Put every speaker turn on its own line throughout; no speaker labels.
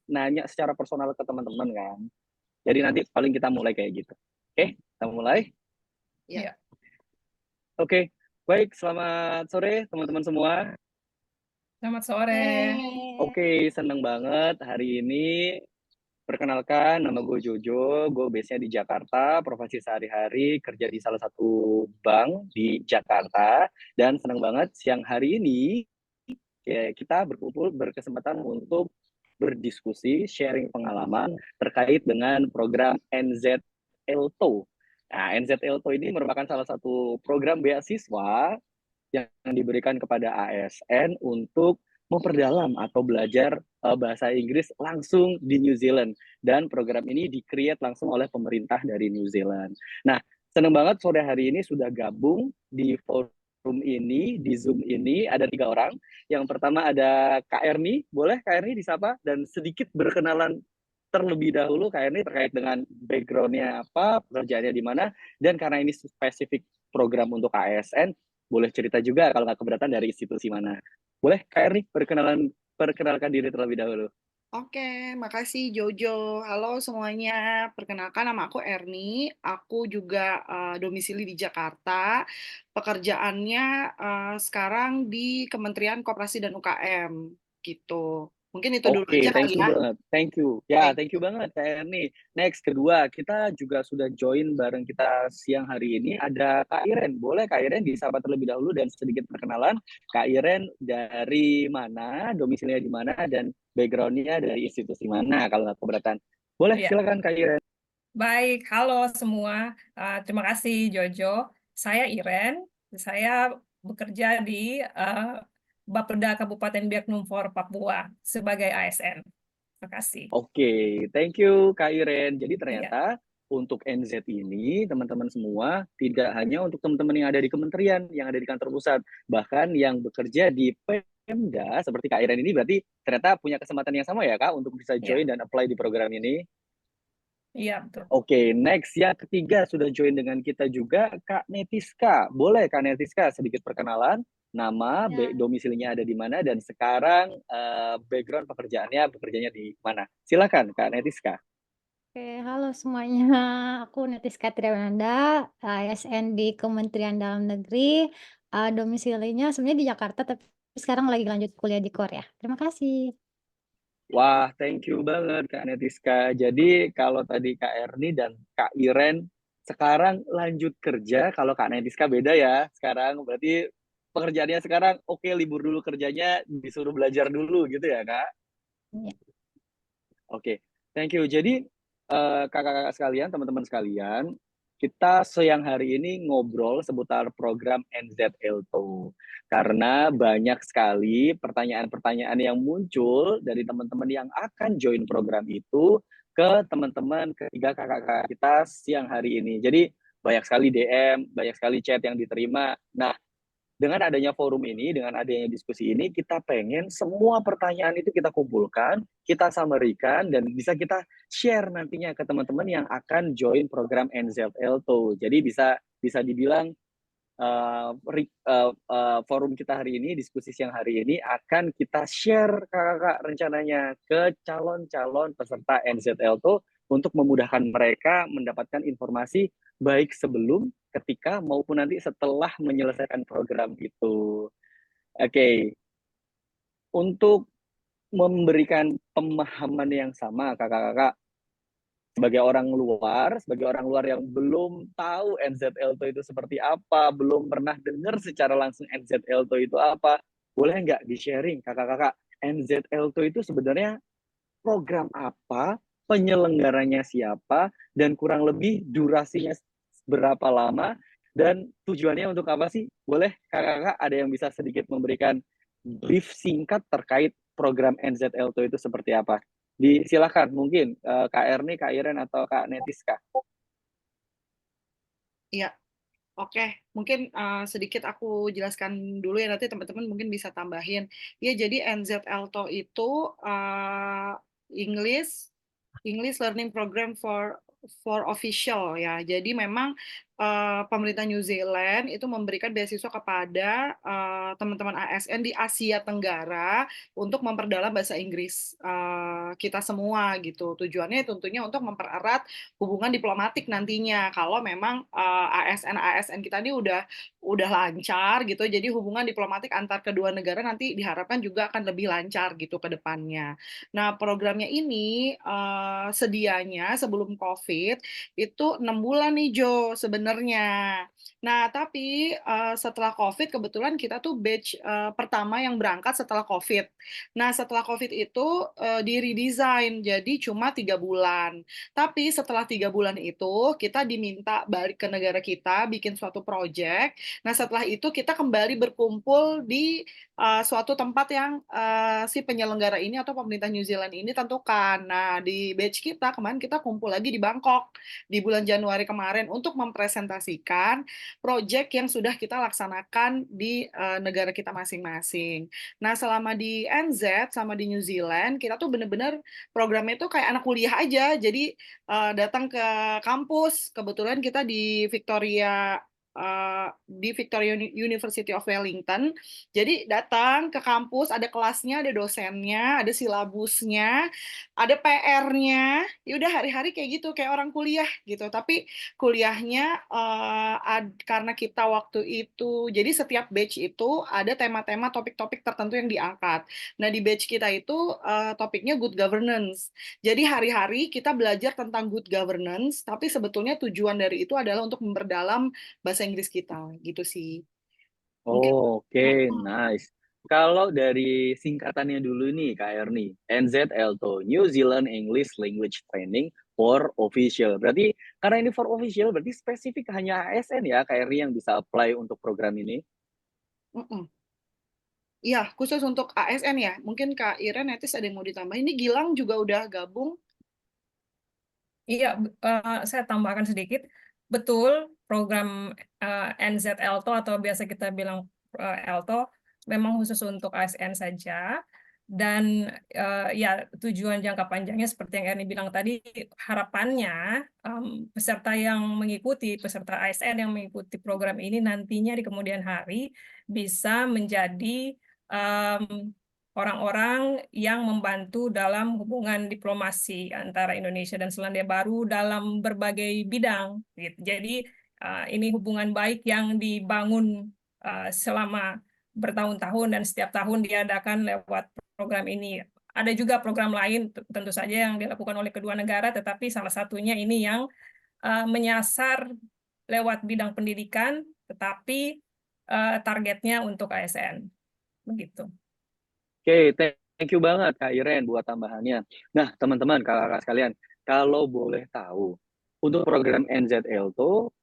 nanya secara personal ke teman-teman kan. Jadi nanti paling kita mulai kayak gitu. Oke, kita mulai.
Iya.
Oke, baik. Selamat sore teman-teman semua.
Selamat sore.
Oke, seneng banget hari ini. Perkenalkan, nama gue Jojo. Gue base-nya di Jakarta, profesi sehari-hari kerja di salah satu bank di Jakarta. Dan seneng banget siang hari ini kita berkumpul berkesempatan untuk berdiskusi, sharing pengalaman terkait dengan program NZ Elto. Nah, NZ Elto ini merupakan salah satu program beasiswa yang diberikan kepada ASN untuk memperdalam atau belajar bahasa Inggris langsung di New Zealand. Dan program ini di-create langsung oleh pemerintah dari New Zealand. Nah, senang banget sore hari ini sudah gabung di forum ini, di Zoom ini, ada 3 orang. Yang pertama ada Kak Erni, boleh Kak Erni disapa dan sedikit berkenalan terlebih dahulu Kak Erni terkait dengan background-nya apa, pekerjaannya di mana, dan karena ini spesifik program untuk ASN, boleh cerita juga kalau nggak keberatan dari institusi mana. Boleh Kak Erni perkenalkan diri terlebih dahulu.
Oke, makasih Jojo. Halo semuanya, perkenalkan nama aku Erni. Aku juga domisili di Jakarta. Pekerjaannya sekarang di Kementerian Koperasi dan UKM gitu. Mungkin itu dulu
Oke,
aja
thank
kali
you
ya.
banget. Thank you. Ya,
Thank
thank you
you.
banget Kak Erni. Next, kedua, kita juga sudah join bareng kita siang hari ini. Ada Kak Iren. Boleh Kak Iren disapa terlebih dahulu dan sedikit perkenalan. Kak Iren dari mana, domisilinya di mana, dan background-nya dari institusi mana kalau nggak keberatan. Boleh,
Iya,
silakan Kak Iren.
baik. Halo semua. Terima kasih Jojo. Saya Iren. Saya bekerja di Bapeda Kabupaten Biak Numfor, Papua sebagai ASN. Terima kasih.
Oke, thank you Kak Iren. Jadi
Iya,
ternyata untuk NZ ini, teman-teman semua, tidak hanya untuk teman-teman yang ada di kementerian, yang ada di kantor pusat, bahkan yang bekerja di Pemda, seperti Kak Iren ini berarti ternyata punya kesempatan yang sama ya Kak, untuk bisa
iya,
join dan apply di program ini.
iya betul.
Oke, next. Yang ketiga sudah join dengan kita juga Kak Netiska. Boleh Kak Netiska sedikit perkenalan, nama,
Ya,
domisilinya ada di mana, dan sekarang background bekerjanya di mana. Silakan Kak Netiska.
oke, halo semuanya. Aku Netiska Triwananda, ASN di Kementerian Dalam Negeri. Domisilinya sebenarnya di Jakarta, tapi sekarang lagi lanjut kuliah di Korea. Terima kasih.
Wah, thank you banget Kak Netiska. Jadi kalau tadi Kak Erni dan Kak Iren sekarang lanjut kerja, kalau Kak Netiska beda ya. Sekarang berarti pekerjaannya sekarang oke, libur dulu kerjanya, disuruh belajar dulu gitu ya Kak.
Ya.
Oke, thank you. Jadi kakak-kakak sekalian, teman-teman sekalian, kita siang hari ini ngobrol seputar program NZ Elto. Karena banyak sekali pertanyaan-pertanyaan yang muncul dari teman-teman yang akan join program itu ke teman-teman ketiga kakak-kakak kita siang hari ini. Jadi banyak sekali DM, banyak sekali chat yang diterima. Nah, dengan adanya forum ini, dengan adanya diskusi ini, kita pengen semua pertanyaan itu kita kumpulkan, kita summary-kan, dan bisa kita share nantinya ke teman-teman yang akan join program NZL tuh. Jadi bisa bisa dibilang forum kita hari ini, diskusi siang hari ini akan kita share kakak rencananya ke calon-calon peserta NZL tuh untuk memudahkan mereka mendapatkan informasi baik sebelum, ketika, maupun nanti setelah menyelesaikan program itu. Oke, untuk memberikan pemahaman yang sama kakak-kakak, sebagai orang luar yang belum tahu NZL itu seperti apa, belum pernah dengar secara langsung NZL itu apa, boleh nggak di-sharing kakak-kakak, NZL itu sebenarnya program apa, penyelenggaranya siapa, dan kurang lebih durasinya berapa lama, dan tujuannya untuk apa sih? Boleh kakak-kakak ada yang bisa sedikit memberikan brief singkat terkait program NZL itu seperti apa? Silakan mungkin Kak Erni, Kak Iren, atau Kak Netiska.
Iya. Oke, mungkin sedikit aku jelaskan dulu ya, nanti teman-teman mungkin bisa tambahin. Ya, jadi NZ Elto itu English English Learning Program for official ya. Jadi memang pemerintah New Zealand itu memberikan beasiswa kepada teman-teman ASN di Asia Tenggara untuk memperdalam bahasa Inggris kita semua gitu. Tujuannya tentunya untuk mempererat hubungan diplomatik nantinya kalau memang ASN kita ini udah lancar gitu. Jadi hubungan diplomatik antar kedua negara nanti diharapkan juga akan lebih lancar gitu ke depannya. Nah, programnya ini sedianya sebelum COVID itu 6 bulan nih Jo sebenarnya. Nah, tapi setelah COVID kebetulan kita tuh batch pertama yang berangkat setelah COVID. Nah, setelah COVID itu di redesign jadi cuma 3 bulan. Tapi setelah 3 bulan itu kita diminta balik ke negara kita bikin suatu project. Nah, setelah itu kita kembali berkumpul di suatu tempat yang si penyelenggara ini atau pemerintah New Zealand ini tentukan. Nah, di batch kita kemarin kita kumpul lagi di Bangkok di bulan Januari kemarin untuk mempresentasikan proyek yang sudah kita laksanakan di negara kita masing-masing. Nah, selama di NZ, sama di New Zealand, kita tuh bener-bener programnya tuh kayak anak kuliah aja. Jadi datang ke kampus, kebetulan kita di Victoria University of Wellington. Jadi datang ke kampus, ada kelasnya, ada dosennya, ada silabusnya, ada PR-nya. Ya udah hari-hari kayak gitu, kayak orang kuliah gitu. Tapi kuliahnya karena kita waktu itu, jadi setiap batch itu ada tema-tema topik-topik tertentu yang diangkat. Nah, di batch kita itu topiknya good governance. Jadi hari-hari kita belajar tentang good governance, tapi sebetulnya tujuan dari itu adalah untuk memperdalam bahasa Inggris kita, gitu sih. Mungkin.
Oke, nice. Kalau dari singkatannya dulu nih, Kak Erni, NZLTO, New Zealand English Language Training for Official. Berarti, karena ini for official, berarti spesifik hanya ASN ya, Kak Erni yang bisa apply untuk program ini?
Mm-mm. Iya, khusus untuk ASN ya. Mungkin Kak Iren nanti ada yang mau ditambahin. Ini Gilang juga udah gabung.
Iya, saya tambahkan sedikit. Betul, program NZLTO atau biasa kita bilang ELTO memang khusus untuk ASN saja. Dan ya tujuan jangka panjangnya seperti yang Erni bilang tadi, harapannya peserta yang mengikuti, peserta ASN yang mengikuti program ini nantinya di kemudian hari bisa menjadi orang-orang yang membantu dalam hubungan diplomasi antara Indonesia dan Selandia Baru dalam berbagai bidang. Gitu. Jadi ini hubungan baik yang dibangun selama bertahun-tahun dan setiap tahun diadakan lewat program ini. Ada juga program lain tentu saja yang dilakukan oleh kedua negara, tetapi salah satunya ini yang menyasar lewat bidang pendidikan, tetapi targetnya untuk ASN. Begitu.
Oke, thank you banget Kak Iren buat tambahannya. Nah, teman-teman, kakak-kakak sekalian, kalau boleh tahu, untuk program NZLTO,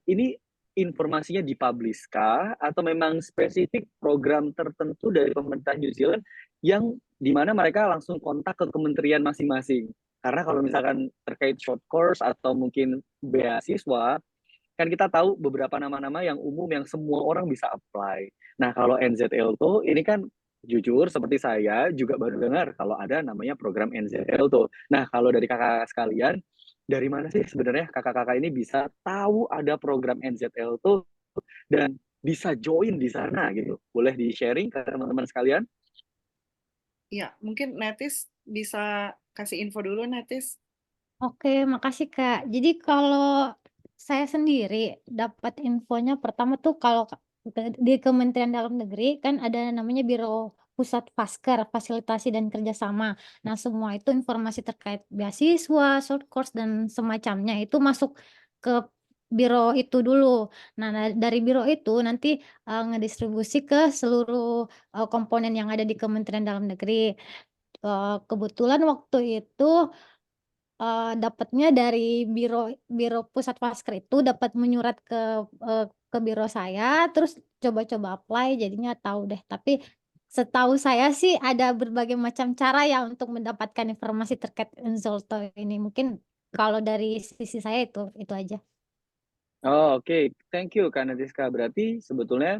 ini informasinya dipublish kah? Atau memang spesifik program tertentu dari pemerintah New Zealand yang dimana mereka langsung kontak ke kementerian masing-masing? Karena kalau misalkan terkait short course atau mungkin beasiswa, kan kita tahu beberapa nama-nama yang umum yang semua orang bisa apply. Nah, kalau NZLTO ini kan jujur seperti saya juga baru dengar kalau ada namanya program NZLTO. Nah, kalau dari kakak sekalian, dari mana sih sebenarnya kakak-kakak ini bisa tahu ada program NZLTO dan bisa join di sana gitu? Boleh di-sharing ke teman-teman sekalian?
Ya, mungkin Netis bisa kasih info dulu, Netis.
Oke, makasih Kak. Jadi kalau saya sendiri dapat infonya pertama tuh kalau di Kementerian Dalam Negeri kan ada namanya Biro Pusat Fasker, Fasilitasi dan Kerjasama. Nah, semua itu informasi terkait beasiswa, short course dan semacamnya itu masuk ke biro itu dulu. Nah, dari biro itu nanti ngedistribusi ke seluruh komponen yang ada di Kementerian Dalam Negeri. Kebetulan waktu itu dapatnya dari biro pusat Fasker itu dapat menyurat ke biro saya, terus coba-coba apply jadinya tahu deh. Tapi setahu saya sih ada berbagai macam cara ya untuk mendapatkan informasi terkait Zolto ini. Mungkin kalau dari sisi saya itu aja.
Oh, oke. Thank you, Kak Nadiska. Berarti sebetulnya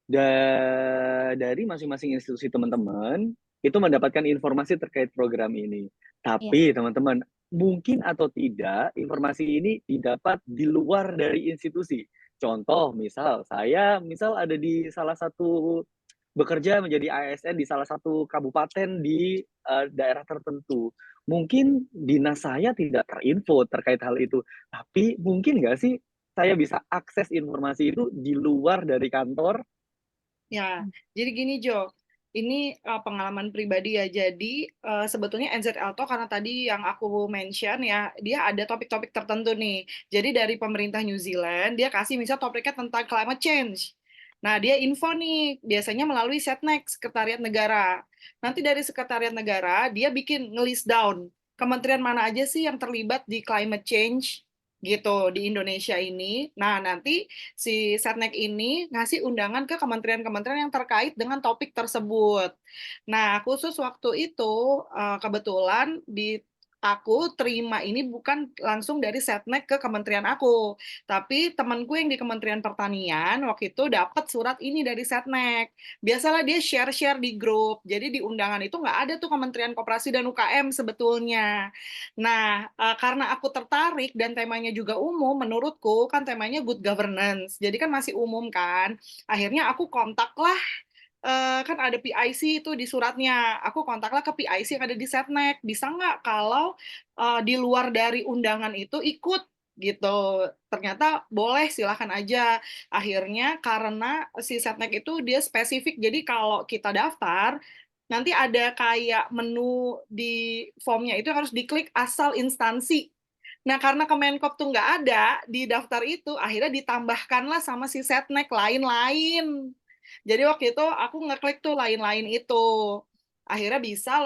dari masing-masing institusi teman-teman itu mendapatkan informasi terkait program ini.
Iya.
Tapi teman-teman, mungkin atau tidak informasi ini didapat di luar dari institusi. Contoh, saya ada di salah satu bekerja menjadi ASN di salah satu kabupaten di daerah tertentu. Mungkin dinas saya tidak terinfo terkait hal itu, tapi mungkin nggak sih saya bisa akses informasi itu di luar dari kantor?
Ya, jadi gini Jo, ini pengalaman pribadi ya. Jadi sebetulnya NZLTO karena tadi yang aku mention ya, dia ada topik-topik tertentu nih. Jadi dari pemerintah New Zealand, dia kasih misal topiknya tentang climate change. Nah, dia info nih, biasanya melalui Setnek, Sekretariat Negara. Nanti dari Sekretariat Negara, dia bikin nge-list down kementerian mana aja sih yang terlibat di climate change gitu di Indonesia ini. Nah, nanti si Setnek ini ngasih undangan ke kementerian-kementerian yang terkait dengan topik tersebut. Nah, khusus waktu itu kebetulan aku terima ini bukan langsung dari Setnek ke kementerian aku, tapi temanku yang di Kementerian Pertanian waktu itu dapat surat ini dari Setnek. Biasalah dia share-share di grup, jadi di undangan itu nggak ada tuh Kementerian Koperasi dan UKM sebetulnya. Nah, karena aku tertarik dan temanya juga umum, menurutku kan temanya good governance, jadi kan masih umum kan. Akhirnya aku kontaklah, kan ada PIC itu di suratnya. Aku kontaklah ke PIC yang ada di Setnek. Bisa nggak kalau di luar dari undangan itu ikut gitu. Ternyata boleh, silahkan aja. Akhirnya karena si Setnek itu dia spesifik, jadi kalau kita daftar, nanti ada kayak menu di formnya itu yang harus diklik asal instansi. Nah, karena Kemenkop tuh nggak ada di daftar itu, akhirnya ditambahkanlah sama si Setnek lain-lain. Jadi waktu itu aku ngeklik tuh lain-lain itu. Akhirnya bisa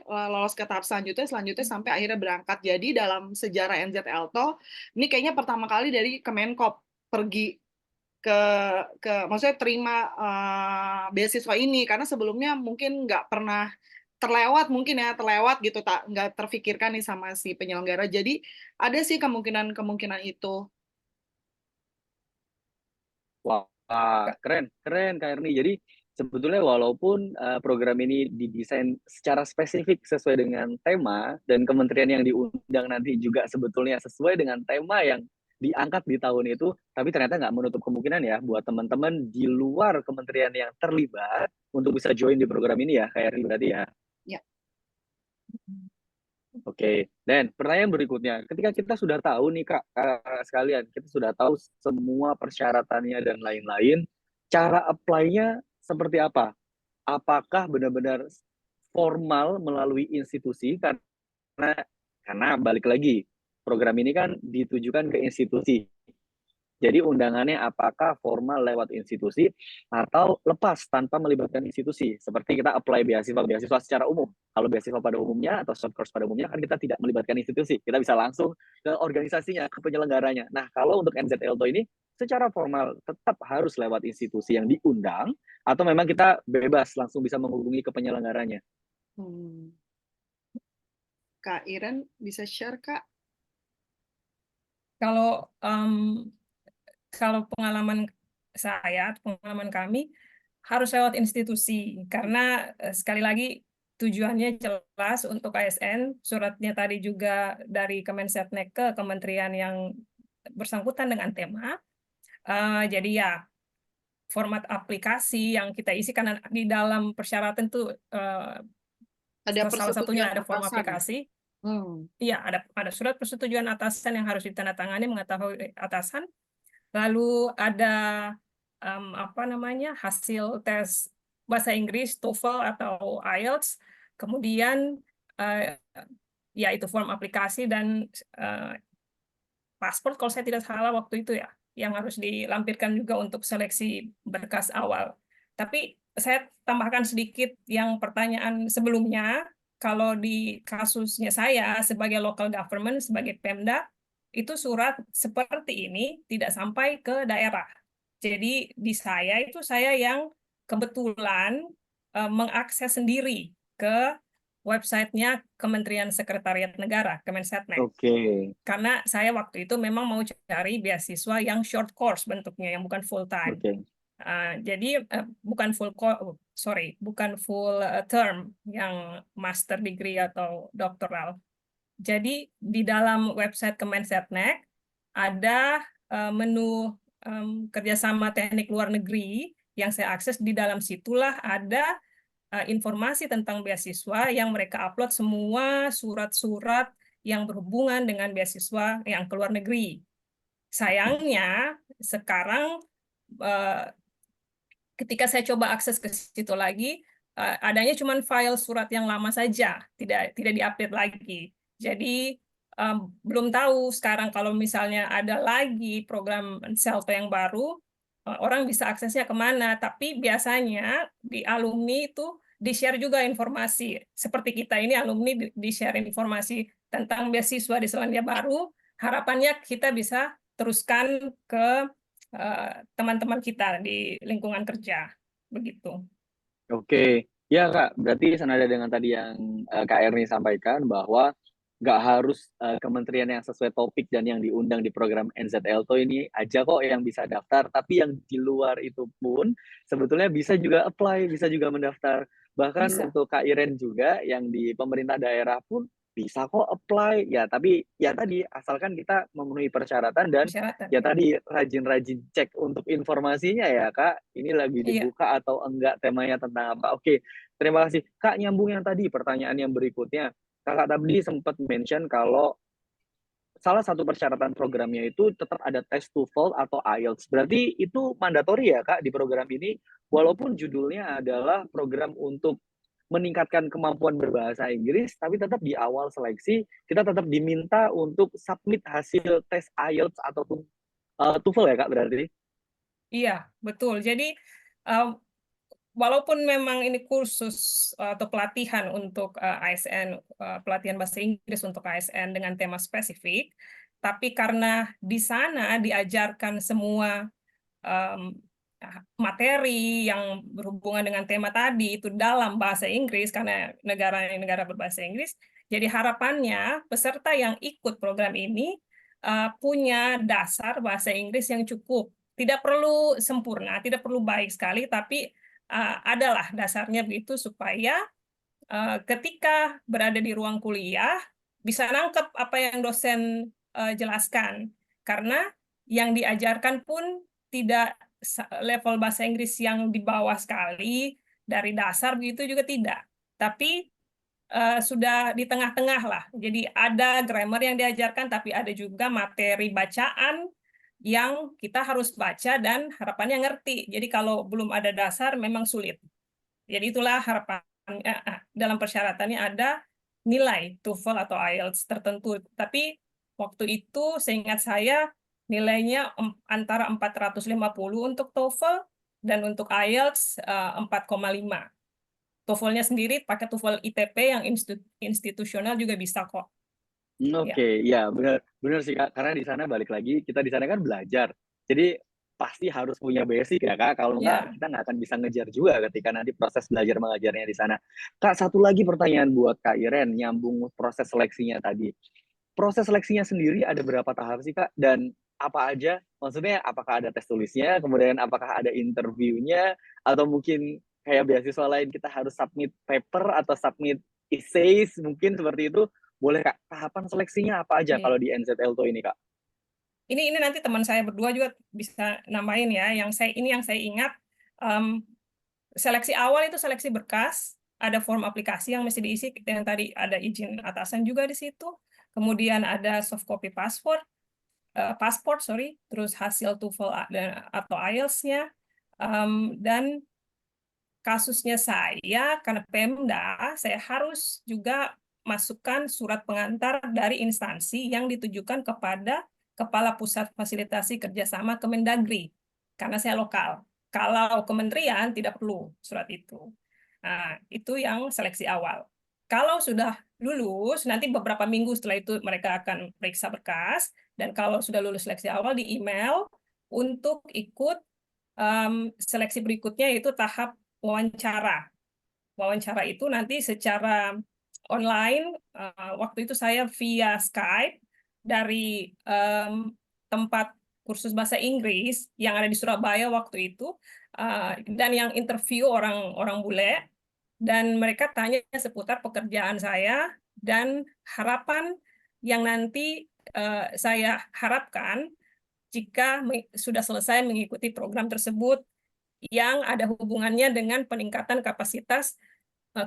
lolos ke tahap selanjutnya sampai akhirnya berangkat. Jadi dalam sejarah NZLTO, ini kayaknya pertama kali dari Kemenkop pergi ke maksudnya terima beasiswa ini karena sebelumnya mungkin nggak pernah terlewat gitu, tak nggak terfikirkan nih sama si penyelenggara. Jadi ada sih kemungkinan itu.
Wah, keren, keren Kak Erni. Jadi sebetulnya walaupun program ini didesain secara spesifik sesuai dengan tema dan kementerian yang diundang nanti juga sebetulnya sesuai dengan tema yang diangkat di tahun itu, tapi ternyata nggak menutup kemungkinan ya buat teman-teman di luar kementerian yang terlibat untuk bisa join di program ini ya, Kak Erni berarti ya.
Ya.
Oke, dan pertanyaan berikutnya, ketika kita sudah tahu nih Kak, sekalian, kita sudah tahu semua persyaratannya dan lain-lain, cara apply-nya seperti apa? Apakah benar-benar formal melalui institusi? Karena balik lagi, program ini kan ditujukan ke institusi. Jadi undangannya apakah formal lewat institusi atau lepas tanpa melibatkan institusi. Seperti kita apply beasiswa secara umum. Kalau beasiswa pada umumnya atau short course pada umumnya kan kita tidak melibatkan institusi. Kita bisa langsung ke organisasinya, ke penyelenggaranya. Nah, kalau untuk NZLTO ini secara formal tetap harus lewat institusi yang diundang atau memang kita bebas langsung bisa menghubungi ke penyelenggaranya.
Kak Iren bisa share, Kak?
Kalau pengalaman saya, pengalaman kami harus lewat institusi karena sekali lagi tujuannya jelas untuk ASN. Suratnya tadi juga dari Kemensetnek ke kementerian yang bersangkutan dengan tema. Jadi ya format aplikasi yang kita isi karena di dalam persyaratan tuh
Ada
salah satunya ada form
atasan.
aplikasi. Iya, ada surat persetujuan atasan yang harus ditandatangani mengetahui atasan. Lalu ada hasil tes bahasa Inggris TOEFL atau IELTS. Kemudian ya itu form aplikasi dan paspor kalau saya tidak salah waktu itu ya, yang harus dilampirkan juga untuk seleksi berkas awal. Tapi saya tambahkan sedikit yang pertanyaan sebelumnya, kalau di kasusnya saya sebagai local government, sebagai Pemda, itu surat seperti ini tidak sampai ke daerah. Jadi di saya yang kebetulan mengakses sendiri ke websitenya Kementerian Sekretariat Negara, Kemensetnek.
Oke.
Karena saya waktu itu memang mau cari beasiswa yang short course bentuknya, yang bukan full time.
Oke.
Jadi bukan full term yang master degree atau doktoral. Jadi di dalam website Kemensetnek ada menu kerjasama teknik luar negeri yang saya akses. Di dalam situlah ada informasi tentang beasiswa yang mereka upload semua surat-surat yang berhubungan dengan beasiswa yang ke luar negeri. Sayangnya sekarang ketika saya coba akses ke situ lagi, adanya cuma file surat yang lama saja, tidak diupdate lagi. Jadi belum tahu sekarang kalau misalnya ada lagi program Selto yang baru, orang bisa aksesnya kemana. Tapi biasanya di alumni itu di-share juga informasi. Seperti kita ini alumni di-share informasi tentang beasiswa di Selandia Baru. Harapannya kita bisa teruskan ke teman-teman kita di lingkungan kerja. Begitu.
Oke, ya Kak, berarti senada dengan tadi yang Kak Erni sampaikan bahwa nggak harus kementerian yang sesuai topik dan yang diundang di program NZLTO ini aja kok yang bisa daftar, tapi yang di luar itu pun sebetulnya bisa juga apply, bisa juga mendaftar. Bahkan
Bisa.
untuk Kak Iren juga yang di pemerintah daerah pun bisa kok apply. Ya, tapi ya tadi asalkan kita memenuhi persyaratan dan
Persyaratan.
ya tadi rajin-rajin cek untuk informasinya ya Kak, ini lagi
Iya.
dibuka atau enggak, temanya tentang apa. Oke, terima kasih. Kak, nyambung yang tadi, pertanyaan yang berikutnya. Kakak tadi sempat mention kalau salah satu persyaratan programnya itu tetap ada tes TOEFL atau IELTS. Berarti itu mandatori ya Kak di program ini, walaupun judulnya adalah program untuk meningkatkan kemampuan berbahasa Inggris, tapi tetap di awal seleksi kita tetap diminta untuk submit hasil tes IELTS ataupun TOEFL ya Kak berarti?
Iya, betul. Jadi walaupun memang ini kursus atau pelatihan untuk ASN, pelatihan bahasa Inggris untuk ASN dengan tema spesifik, tapi karena di sana diajarkan semua materi yang berhubungan dengan tema tadi itu dalam bahasa Inggris karena negara berbahasa Inggris, jadi harapannya peserta yang ikut program ini punya dasar bahasa Inggris yang cukup. Tidak perlu sempurna, tidak perlu baik sekali, tapi adalah dasarnya begitu supaya ketika berada di ruang kuliah bisa nangkep apa yang dosen jelaskan. Karena yang diajarkan pun tidak level bahasa Inggris yang di bawah sekali, dari dasar begitu juga tidak. Tapi sudah di tengah-tengah lah. Jadi ada grammar yang diajarkan, tapi ada juga materi bacaan yang kita harus baca dan harapannya ngerti. Jadi kalau belum ada dasar memang sulit. Jadi itulah harapannya, dalam persyaratannya ada nilai TOEFL atau IELTS tertentu. Tapi waktu itu seingat saya nilainya antara 450 untuk TOEFL dan untuk IELTS 4,5. TOEFL-nya sendiri pakai TOEFL ITP yang institusional juga bisa kok. Ya.
Oke, ya benar benar sih Kak, karena di sana balik lagi, kita di sana kan belajar. Jadi pasti harus punya basic ya Kak, kalau enggak
Ya.
kita nggak akan bisa ngejar juga ketika nanti proses belajar mengajarnya di sana. Kak, satu lagi pertanyaan buat Kak Iren, nyambung proses seleksinya tadi. Proses seleksinya sendiri ada berapa tahap sih Kak? Dan apa aja? Maksudnya apakah ada tes tulisnya, kemudian apakah ada interviewnya, atau mungkin kayak beasiswa lain kita harus submit paper atau submit essays mungkin seperti itu? Boleh Kak, tahapan seleksinya apa aja
Iya.
kalau di NZLTO ini Kak?
Ini nanti teman saya berdua juga bisa nambahin ya. Yang saya ingat seleksi awal itu seleksi berkas, ada form aplikasi yang mesti diisi, yang tadi ada izin atasan juga di situ. Kemudian ada soft copy pasport, terus hasil TOEFL atau IELTS-nya, dan kasusnya saya karena Pemda, saya harus juga masukkan surat pengantar dari instansi yang ditujukan kepada Kepala Pusat Fasilitasi Kerjasama Kemendagri, karena saya lokal. Kalau kementerian tidak perlu surat itu. Nah, itu yang seleksi awal. Kalau sudah lulus, nanti beberapa minggu setelah itu mereka akan periksa berkas, dan kalau sudah lulus seleksi awal di email untuk ikut seleksi berikutnya, yaitu tahap wawancara. Wawancara itu nanti secara online, waktu itu saya via Skype dari tempat kursus bahasa Inggris yang ada di Surabaya waktu itu, dan yang interview orang bule, dan mereka tanya seputar pekerjaan saya dan harapan yang nanti saya harapkan jika sudah selesai mengikuti program tersebut yang ada hubungannya dengan peningkatan kapasitas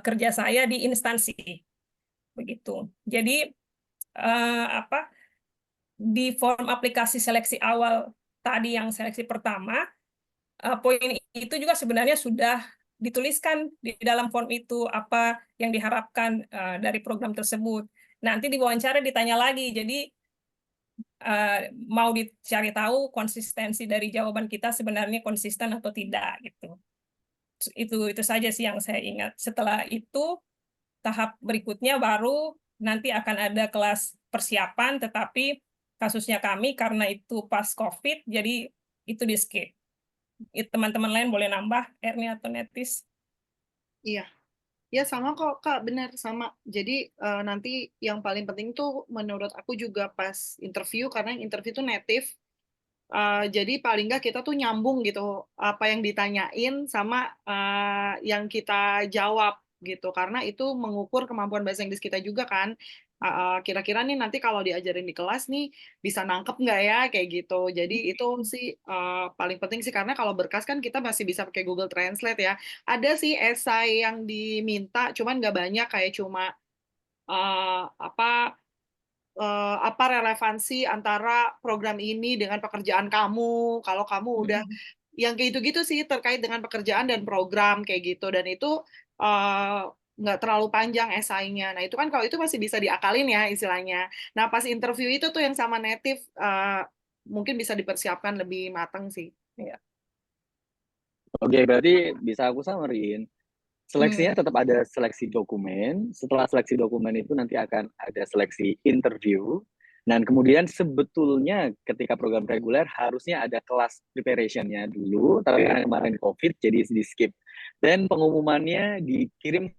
kerja saya di instansi. Begitu. Jadi di form aplikasi seleksi awal tadi yang seleksi pertama, poin itu juga sebenarnya sudah dituliskan di dalam form itu apa yang diharapkan dari program tersebut. Nanti di wawancara ditanya lagi, jadi mau dicari tahu konsistensi dari jawaban kita sebenarnya konsisten atau tidak gitu. Itu saja sih yang saya ingat. Setelah itu tahap berikutnya baru nanti akan ada kelas persiapan, tetapi kasusnya kami karena itu pas COVID, jadi itu di skip. Teman-teman lain boleh nambah, Erni atau Netis.
Iya. Ya sama kok Kak, benar sama. Jadi nanti yang paling penting tuh menurut aku juga pas interview, karena yang interview tuh native. Jadi paling nggak kita tuh nyambung gitu apa yang ditanyain sama yang kita jawab gitu, karena itu mengukur kemampuan bahasa Inggris kita juga kan. Kira-kira nih nanti kalau diajarin di kelas nih bisa nangkep nggak ya kayak gitu. Jadi itu sih paling penting sih, karena kalau berkas kan kita masih bisa pakai Google Translate ya. Ada sih esai yang diminta, cuman nggak banyak, kayak cuma apa relevansi antara program ini dengan pekerjaan kamu, kalau kamu udah yang kayak gitu-gitu sih terkait dengan pekerjaan dan program kayak gitu, dan itu nggak terlalu panjang esainya. Nah itu kan kalau itu masih bisa diakalin ya istilahnya. Nah pas interview itu tuh yang sama native mungkin bisa dipersiapkan lebih matang sih.
Ya.
Oke, berarti bisa aku samarin. Seleksinya tetap ada seleksi dokumen. Setelah seleksi dokumen itu nanti akan ada seleksi interview. Dan kemudian sebetulnya ketika program reguler harusnya ada kelas preparation-nya dulu, tapi karena kemarin COVID jadi di skip. Dan pengumumannya dikirim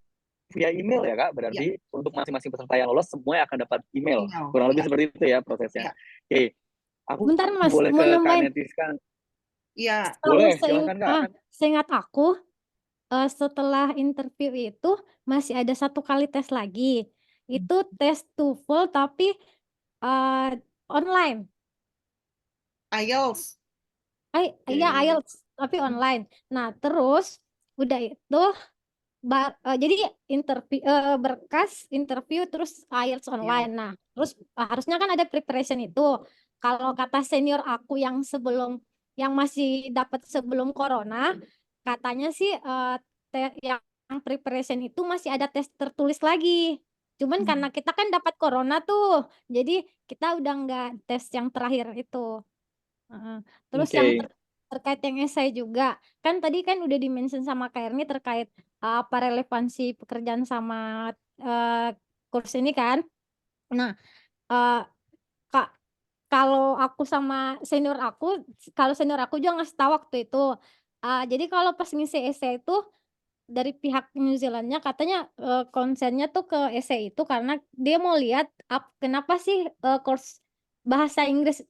via email ya Kak, berarti
Ya,
untuk masing-masing peserta yang lolos semuanya akan dapat email.
email.
Kurang lebih
Ya,
seperti itu ya prosesnya.
ya,
Oke, aku
Bentar Mas,
boleh
mau
ke Kak
nambahin.
Netis kan?
ya.
Boleh, silakan Kak.
Seingat aku, setelah interview itu masih ada satu kali tes lagi. Itu tes TOEFL tapi online.
IELTS.
Iya IELTS tapi online. Nah terus udah itu jadi berkas interview terus IELTS online. Nah terus harusnya kan ada preparation itu. Kalau kata senior aku yang masih dapat sebelum corona, katanya sih yang preparation itu masih ada tes tertulis lagi. Cuman karena kita kan dapat corona tuh, jadi kita udah nggak tes yang terakhir itu. Terus yang terkait yang esai juga, kan tadi kan udah di-mention sama Kak Erni terkait apa relevansi pekerjaan sama kurs ini kan. Nah, Kak, kalau aku sama kalau senior aku juga ngasih tahu waktu itu. Jadi kalau pas ngisi esai itu dari pihak New Zealandnya katanya konsennya tuh ke esai itu karena dia mau lihat kenapa sih course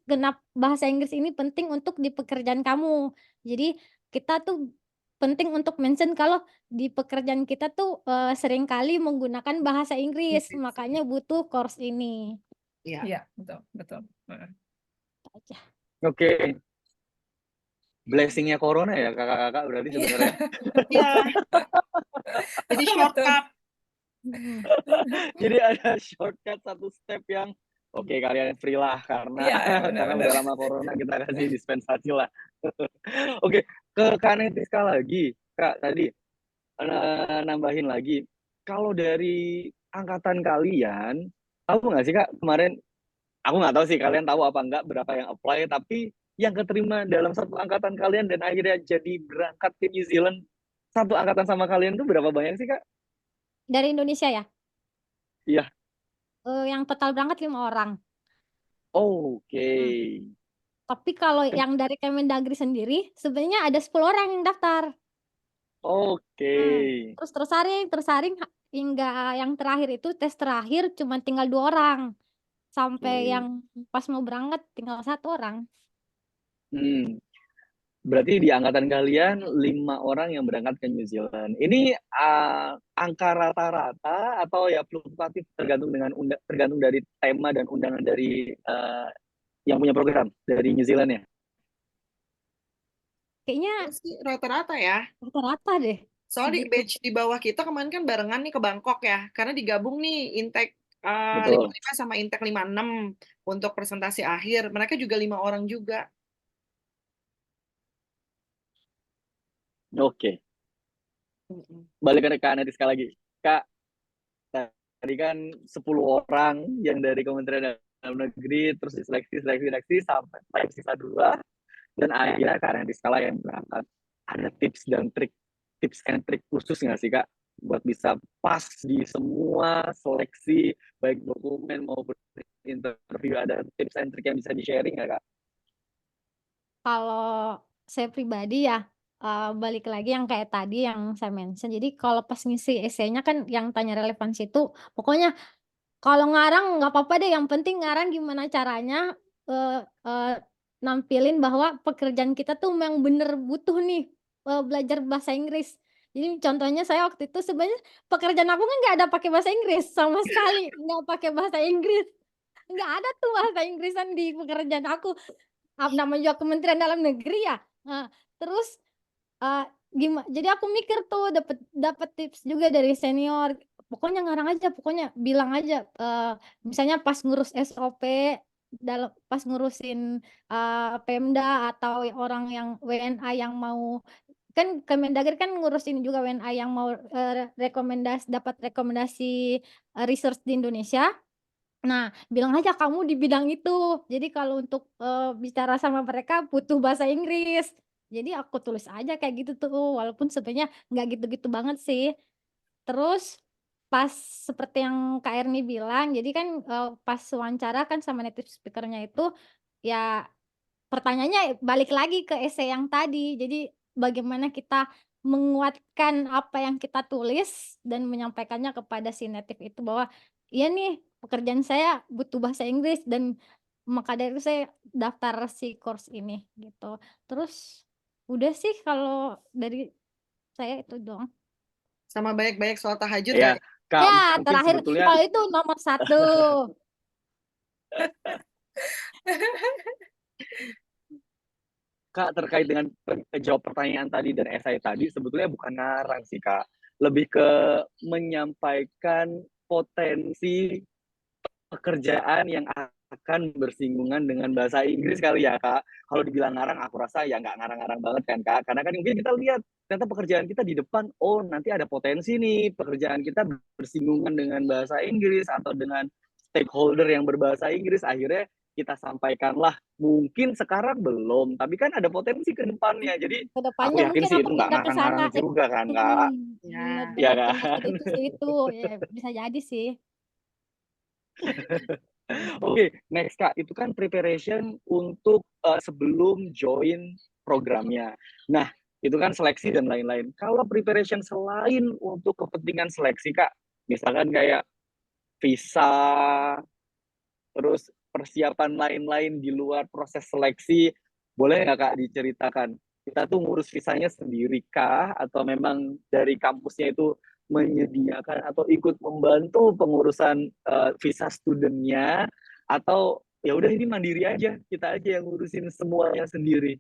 kenapa bahasa Inggris ini penting untuk di pekerjaan kamu. Jadi kita tuh penting untuk mention kalau di pekerjaan kita tuh seringkali menggunakan bahasa Inggris, makanya butuh course ini.
Iya, betul, betul.
Aja.
Oke. Blessing-nya corona ya kakak-kakak berarti sebenarnya.
Iya. Jadi shortcut.
Jadi ada shortcut satu step yang oke, kalian free lah karena karena udah lama corona kita kasih dispensasi lah. Oke, ke Kak Netiska lagi. Kak tadi nambahin lagi. Kalau dari angkatan kalian, tahu nggak sih Kak kemarin? Aku nggak tahu sih kalian tahu apa nggak berapa yang apply, tapi yang keterima dalam satu angkatan kalian dan akhirnya jadi berangkat ke New Zealand satu angkatan sama kalian tuh berapa banyak sih Kak?
Dari Indonesia ya?
Iya.
Yang total berangkat 5 orang.
Oke.
Tapi kalau yang dari Kemendagri sendiri sebenarnya ada 10 orang yang daftar.
Oke.
Terus tersaring hingga yang terakhir itu tes terakhir cuma tinggal 2 orang. Sampai yang pas mau berangkat tinggal 1 orang.
Berarti di angkatan kalian 5 orang yang berangkat ke New Zealand. Ini angka rata-rata atau ya fluktuatif tergantung dari tema dan undangan dari yang punya program dari New Zealand ya?
Kayaknya
Sih rata-rata ya.
rata-rata deh
Soalnya di
segitu.
batch di bawah kita kemarin kan barengan nih ke Bangkok ya, karena digabung nih intake
Betul.
55 sama intake 56 untuk presentasi akhir. Mereka juga 5 orang juga.
Oke.
Mm-mm.
Balik ke Kak Netiska lagi. Kak, tadi kan 10 orang yang dari Kementerian Dalam Negeri terus diseleksi sampai sisa 2 dan akhirnya Kak Netiska lah yang berangkat. Ada tips and trik khusus nggak sih Kak buat bisa pas di semua seleksi baik dokumen maupun interview, ada tips and trik yang bisa di-sharing nggak Kak?
Kalau saya pribadi ya, balik lagi yang kayak tadi yang saya mention, jadi kalau pas ngisi esainya kan yang tanya relevansi itu, pokoknya kalau ngarang nggak apa-apa deh, yang penting ngarang gimana caranya, eee eee, nampilin bahwa pekerjaan kita tuh memang bener butuh nih, belajar bahasa Inggris. Jadi contohnya saya waktu itu sebenarnya pekerjaan aku kan nggak ada pakai bahasa Inggris sama sekali, nggak pakai bahasa Inggris, nggak ada tuh bahasa Inggrisan di pekerjaan aku. Namanya juga Kementerian Dalam Negeri ya, terus, jadi aku mikir tuh dapet dapet tips juga dari senior, pokoknya ngarang aja, pokoknya bilang aja, misalnya pas ngurus SOP, pas ngurusin, Pemda atau orang yang WNA yang mau kan Kemendagri kan ngurusin juga WNA yang mau, dapat rekomendasi, research di Indonesia. Nah, bilang aja kamu di bidang itu. Jadi kalau untuk, bicara sama mereka butuh bahasa Inggris. Jadi aku tulis aja kayak gitu tuh, walaupun sebenarnya nggak gitu-gitu banget sih. Terus pas seperti yang Kak Erni bilang, jadi kan, pas wawancara kan sama native speaker-nya itu, ya pertanyaannya balik lagi ke esai yang tadi. Jadi bagaimana kita menguatkan apa yang kita tulis dan menyampaikannya kepada si native itu bahwa, "Iya nih, pekerjaan saya butuh bahasa Inggris dan maka dari itu saya daftar si course ini," gitu. Terus udah sih kalau dari saya itu doang.
Sama banyak-banyak sholat tahajud
Ya
kali.
Kak,
Ya,
mungkin
terakhir
sebetulnya
kalau itu nomor satu.
Kak, terkait dengan jawab pertanyaan tadi dan esai tadi, sebetulnya bukan ngarang sih, Kak. Lebih ke menyampaikan potensi pekerjaan yang akan bersinggungan dengan bahasa Inggris kali ya, Kak. Kalau dibilang ngarang, aku rasa ya nggak ngarang-ngarang banget kan, Kak. Karena kan mungkin kita lihat, ternyata pekerjaan kita di depan, oh nanti ada potensi nih, pekerjaan kita bersinggungan dengan bahasa Inggris atau dengan stakeholder yang berbahasa Inggris. Akhirnya kita sampaikanlah. Mungkin sekarang belum, tapi kan ada potensi ke depannya. Jadi
Ke
aku
depannya
yakin
mungkin
sih
aku
itu nggak
pindah ke sana.
ngarang-ngarang juga kan, Kak.
Ya.
Ya
Bener pindah ke
kan?
situ, ya bisa jadi sih.
Oke, next Kak, itu kan preparation untuk sebelum join programnya. Nah, itu kan seleksi dan lain-lain. Kalau preparation selain untuk kepentingan seleksi Kak, misalkan kayak visa, terus persiapan lain-lain di luar proses seleksi, boleh nggak Kak diceritakan? Kita tuh ngurus visanya sendiri kah? Atau memang dari kampusnya itu menyediakan atau ikut membantu pengurusan visa studentnya? Atau ya udah ini mandiri aja, kita aja yang ngurusin semuanya sendiri?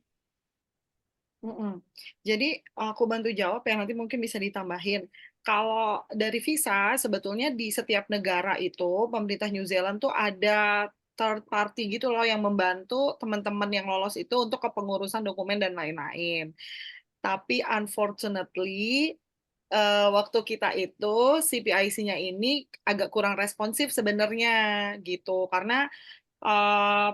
Mm-mm. Jadi aku bantu jawab ya, nanti mungkin bisa ditambahin. Kalau dari visa, sebetulnya di setiap negara itu pemerintah New Zealand tuh ada third party gitu loh yang membantu teman-teman yang lolos itu untuk kepengurusan dokumen dan lain-lain. Tapi unfortunately waktu kita itu CPIC-nya ini agak kurang responsif sebenarnya gitu, karena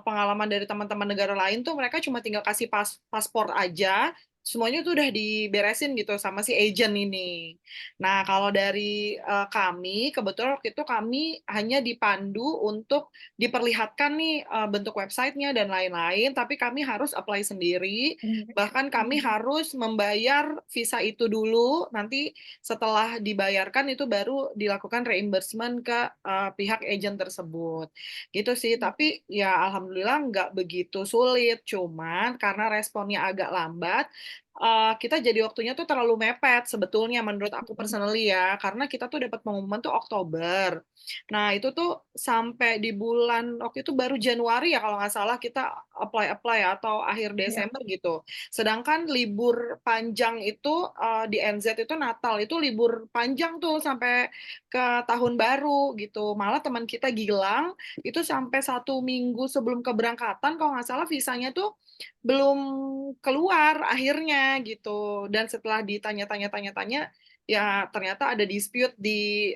pengalaman dari teman-teman negara lain tuh mereka cuma tinggal kasih paspor aja, semuanya tuh udah diberesin gitu sama si agent ini. Nah, kalau dari kami, kebetulan waktu itu kami hanya dipandu untuk diperlihatkan nih bentuk websitenya dan lain-lain, tapi kami harus apply sendiri. Bahkan kami harus membayar visa itu dulu, nanti setelah dibayarkan itu baru dilakukan reimbursement ke pihak agent tersebut. Gitu sih, tapi ya alhamdulillah nggak begitu sulit, cuman karena responnya agak lambat, kita jadi waktunya tuh terlalu mepet sebetulnya menurut aku personally ya, karena kita tuh dapat pengumuman tuh Oktober. Nah, itu tuh sampai di bulan waktu itu baru Januari ya kalau nggak salah kita apply atau akhir
Ya.
Desember gitu. Sedangkan libur panjang itu di NZ itu Natal itu libur panjang tuh sampai ke tahun baru gitu. Malah teman kita Gilang itu sampai 1 minggu sebelum keberangkatan kalau nggak salah visanya tuh belum keluar akhirnya gitu. Dan setelah ditanya-tanya ya ternyata ada dispute di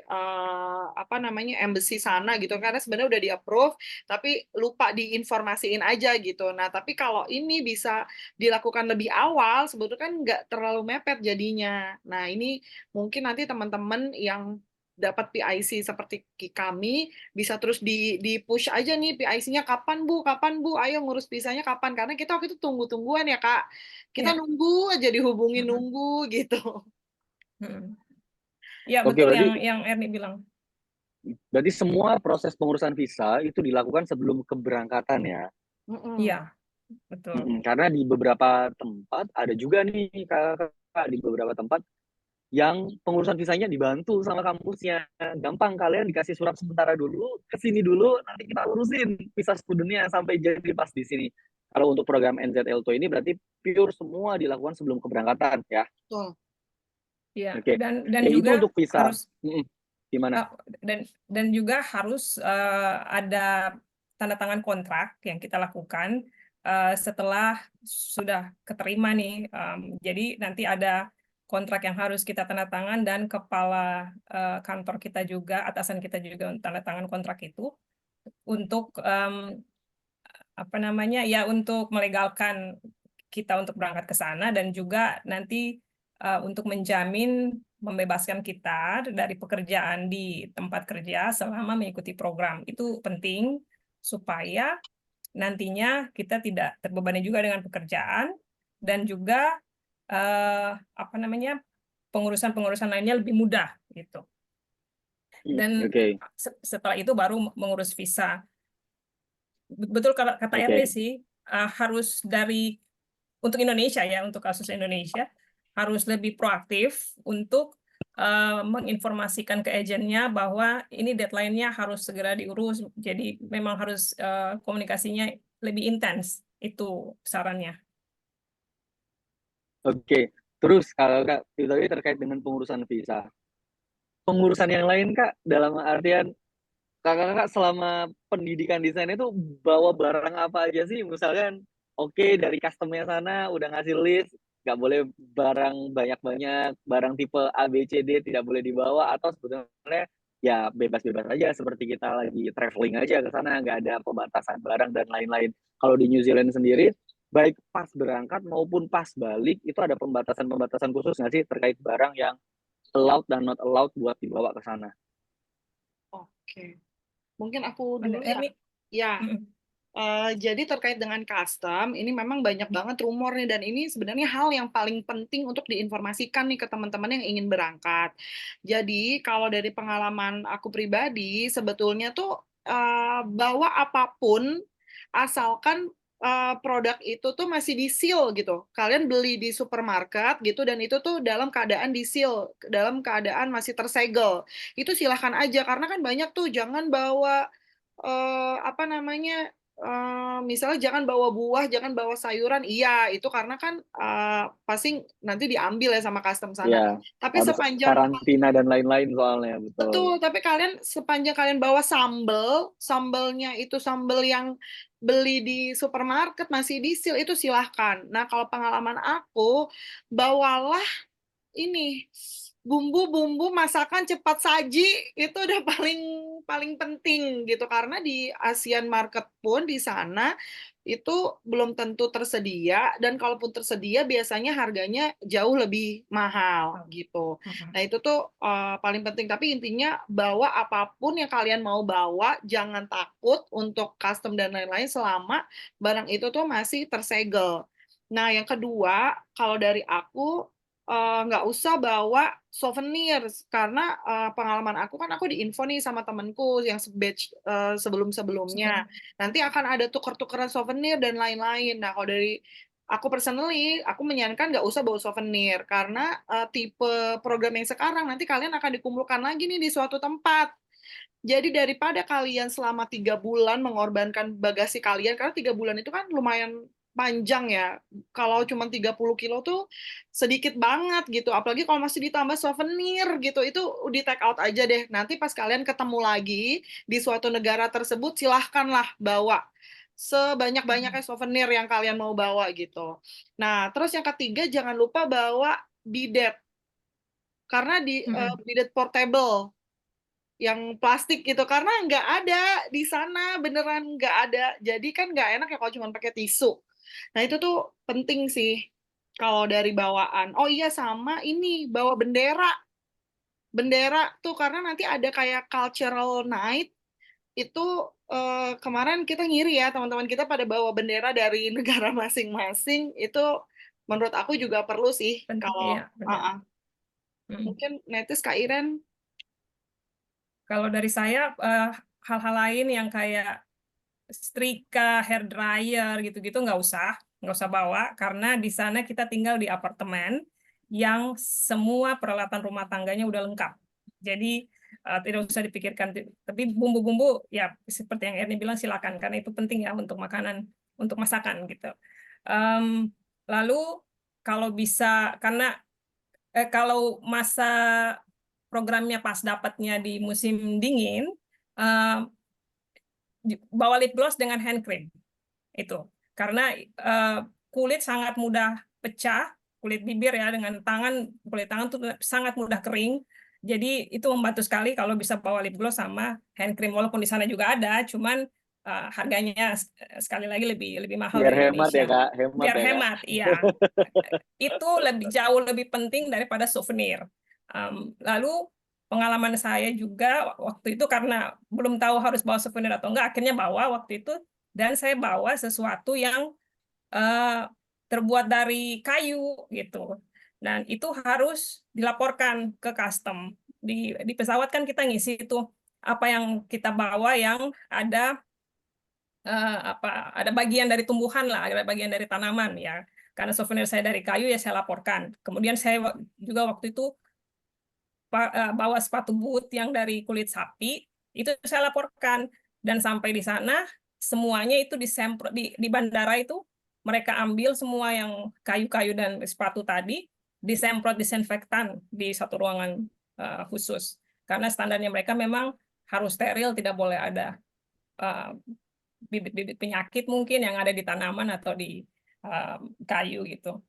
apa namanya embassy sana gitu karena sebenarnya udah di approve tapi lupa diinformasiin aja gitu. Nah, tapi kalau ini bisa dilakukan lebih awal sebetulnya kan nggak terlalu mepet jadinya. Nah, ini mungkin nanti teman-teman yang dapat PIC seperti kami bisa terus di push aja nih PIC-nya kapan Bu, ayo ngurus visanya kapan, karena kita waktu itu tunggu-tungguan ya Kak, kita
Ya.
nunggu aja dihubungin nunggu gitu.
Ya,
Oke,
betul
berarti
yang Erni bilang.
semua proses pengurusan visa itu dilakukan sebelum keberangkatan ya.
Iya, betul.
Karena di beberapa tempat ada juga nih kakak, di beberapa tempat yang pengurusan visanya dibantu sama kampusnya. Gampang, kalian dikasih surat sementara dulu, kesini dulu, nanti kita urusin visa studentnya sampai jadi pas di sini. Kalau untuk program NZL2 ini berarti pure semua dilakukan sebelum keberangkatan ya.
Betul.
Iya,
Oke,
dan
ya itu
juga
untuk visa.
harus
Gimana?
dan juga harus ada tanda tangan kontrak yang kita lakukan setelah sudah keterima nih. Jadi nanti ada kontrak yang harus kita tanda tangan dan kepala kantor kita juga, atasan kita juga tanda tangan kontrak itu untuk apa namanya ya untuk melegalkan kita untuk berangkat ke sana dan juga nanti untuk menjamin membebaskan kita dari pekerjaan di tempat kerja selama mengikuti program. Itu penting supaya nantinya kita tidak terbebani juga dengan pekerjaan dan juga apa namanya pengurusan-pengurusan lainnya lebih mudah gitu. Dan
Oke.
setelah itu baru mengurus visa. Betul kata
Oke.
Erne sih, harus untuk Indonesia ya, untuk kasus Indonesia, harus lebih proaktif untuk menginformasikan ke agennya bahwa ini deadline-nya harus segera diurus, jadi memang harus komunikasinya lebih intens, itu sarannya.
Oke. Terus kalau Kak, itu tadi terkait dengan pengurusan visa. Pengurusan yang lain Kak, dalam artian kakak-kakak selama pendidikan desain itu bawa barang apa aja sih? Misalkan, oke, dari customnya sana udah ngasih list, nggak boleh barang banyak-banyak, barang tipe A, B, C, D tidak boleh dibawa, atau sebetulnya ya bebas-bebas aja seperti kita lagi traveling aja ke sana, nggak ada pembatasan barang dan lain-lain. Kalau di New Zealand sendiri, baik pas berangkat maupun pas balik, itu ada pembatasan-pembatasan khusus nggak sih terkait barang yang allowed dan not allowed buat dibawa ke sana?
Oke, mungkin aku dulu ya.
Erni,
Ya, jadi terkait dengan custom, ini memang banyak banget rumor nih, dan ini sebenarnya hal yang paling penting untuk diinformasikan nih ke teman-teman yang ingin berangkat. Jadi, kalau dari pengalaman aku pribadi, sebetulnya tuh bawa apapun, asalkan produk itu tuh masih di seal gitu. Kalian beli di supermarket gitu, dan itu tuh dalam keadaan di seal, dalam keadaan masih tersegel. Itu silahkan aja, karena kan banyak tuh, jangan bawa apa namanya, misalnya jangan bawa buah, jangan bawa sayuran, iya itu karena kan pasti nanti diambil ya sama custom sana.
Iya,
Tapi
harus
sepanjang
karantina dan lain-lain soalnya, betul.
betul, tapi kalian sepanjang kalian bawa sambelnya itu sambel yang beli di supermarket masih di seal itu silahkan. Nah, kalau pengalaman aku, bawalah ini bumbu-bumbu masakan cepat saji, itu udah paling paling penting gitu, karena di Asian market pun di sana itu belum tentu tersedia, dan kalaupun tersedia biasanya harganya jauh lebih mahal gitu. Nah itu tuh paling penting, tapi intinya bawa apapun yang kalian mau bawa, jangan takut untuk custom dan lain-lain selama barang itu tuh masih tersegel. Nah yang kedua, kalau dari aku nggak usah bawa souvenir, karena pengalaman aku kan aku diinfo nih sama temenku yang batch sebelum-sebelumnya. Nanti akan ada tuker-tukeran souvenir dan lain-lain. Nah, kalau dari aku personally, aku menyarankan nggak usah bawa souvenir, karena tipe program yang sekarang nanti kalian akan dikumpulkan lagi nih di suatu tempat. Jadi daripada kalian selama 3 bulan mengorbankan bagasi kalian, karena 3 bulan itu kan lumayan panjang ya. Kalau cuma 30 kilo tuh sedikit banget gitu. Apalagi kalau masih ditambah souvenir gitu, itu di take out aja deh. Nanti pas kalian ketemu lagi di suatu negara tersebut, silahkanlah bawa sebanyak-banyaknya souvenir yang kalian mau bawa gitu. Nah, terus yang ketiga, jangan lupa bawa bidet. Karena bidet portable yang plastik gitu, karena nggak ada di sana, beneran nggak ada. Jadi kan nggak enak ya kalau cuma pakai tisu. Nah itu tuh penting sih kalau dari bawaan. Oh iya, sama ini bawa bendera. Bendera tuh karena nanti ada kayak cultural night itu, kemarin kita ngiri ya, teman-teman kita pada bawa bendera dari negara masing-masing. Itu menurut aku juga perlu sih
Penting,
kalau
iya, benar.
mungkin Netis, Kak Iren.
Kalau dari saya, hal-hal lain yang kayak setrika, hair dryer gitu-gitu nggak usah bawa, karena di sana kita tinggal di apartemen yang semua peralatan rumah tangganya udah lengkap. Jadi tidak usah dipikirkan. Tapi bumbu-bumbu ya seperti yang Erni bilang, silakan, karena itu penting ya untuk makanan, untuk masakan gitu. Lalu kalau bisa, karena kalau masa programnya pas dapatnya di musim dingin, eh, bawa lip gloss dengan hand cream itu, karena kulit sangat mudah pecah, kulit bibir ya, dengan tangan, kulit tangan tuh sangat mudah kering. Jadi itu membantu sekali kalau bisa bawa lip gloss sama hand cream, walaupun di sana juga ada, cuman harganya sekali lagi lebih lebih mahal
Biar
dari
hemat ya
Indonesia.
Kak, hemat
Biar
ya Kak.
hemat, iya. Itu jauh lebih penting daripada souvenir. Lalu pengalaman saya juga waktu itu, karena belum tahu harus bawa souvenir atau enggak, akhirnya bawa waktu itu, dan saya bawa sesuatu yang terbuat dari kayu gitu. Dan itu harus dilaporkan ke custom. Di pesawat kan kita ngisi itu apa yang kita bawa, yang ada ada bagian dari tumbuhan lah, ada bagian dari tanaman ya. Karena souvenir saya dari kayu ya saya laporkan. Kemudian saya juga waktu itu bawa sepatu boot yang dari kulit sapi, itu saya laporkan. Dan sampai di sana semuanya itu disemprot di bandara itu, mereka ambil semua yang kayu-kayu dan sepatu tadi, disemprot disinfektan di satu ruangan khusus. Karena standarnya mereka memang harus steril, tidak boleh ada bibit-bibit penyakit mungkin yang ada di tanaman atau di kayu gitu.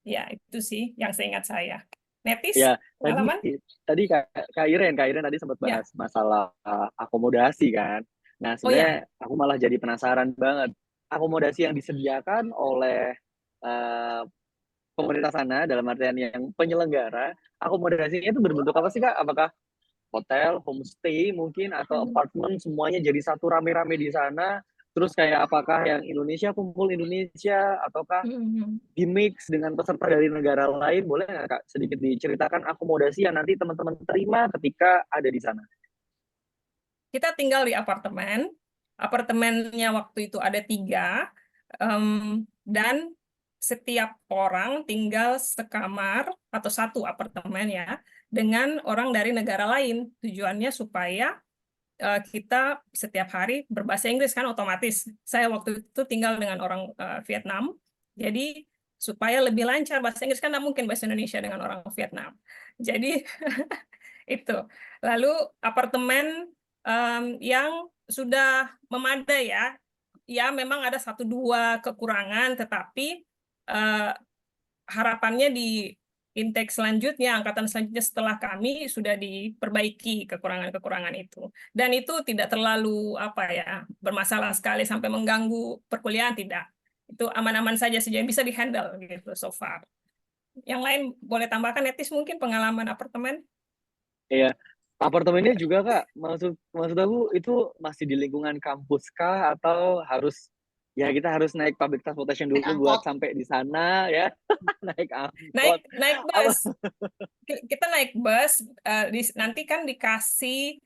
Ya, itu sih yang seingat saya. Netis,
Ya, tadi
pengalaman?
tadi Kak Iren tadi sempat
Ya.
bahas masalah akomodasi kan. Nah,
Oh ya.
sebenarnya aku malah jadi penasaran banget. Akomodasi yang disediakan oleh eh, pemerintah sana dalam artian yang penyelenggara, akomodasinya itu berbentuk apa sih Kak? Apakah hotel, homestay mungkin, atau apartemen, semuanya jadi satu rame-rame di sana? Terus kayak apakah yang Indonesia kumpul Indonesia, ataukah di mix dengan peserta dari negara lain? Boleh nggak Kak sedikit diceritakan akomodasi yang nanti teman-teman terima ketika ada di sana?
Kita tinggal di apartemen. Apartemennya waktu itu ada 3, dan setiap orang tinggal sekamar atau satu apartemen ya, dengan orang dari negara lain. Tujuannya supaya kita setiap hari berbahasa Inggris, kan otomatis. Saya waktu itu tinggal dengan orang Vietnam, jadi supaya lebih lancar bahasa Inggris, kan nggak mungkin bahasa Indonesia dengan orang Vietnam. Jadi itu. Lalu apartemen yang sudah memadai ya, ya memang ada 1-2 kekurangan, tetapi harapannya di intake selanjutnya, angkatan selanjutnya setelah kami sudah diperbaiki kekurangan-kekurangan itu. Dan itu tidak terlalu bermasalah sekali sampai mengganggu perkuliahan, tidak. Itu aman-aman saja bisa dihandle gitu so far. Yang lain boleh tambahkan, Etis, mungkin pengalaman apartemen?
Iya, apartemennya juga Kak, maksud aku itu masih di lingkungan kampus kah atau harus ya kita harus naik public transportation
Naik
dulu buat
angkot.
sampai di sana ya, naik
Naik
angkot.
bus. Kita naik bus, nanti kan dikasih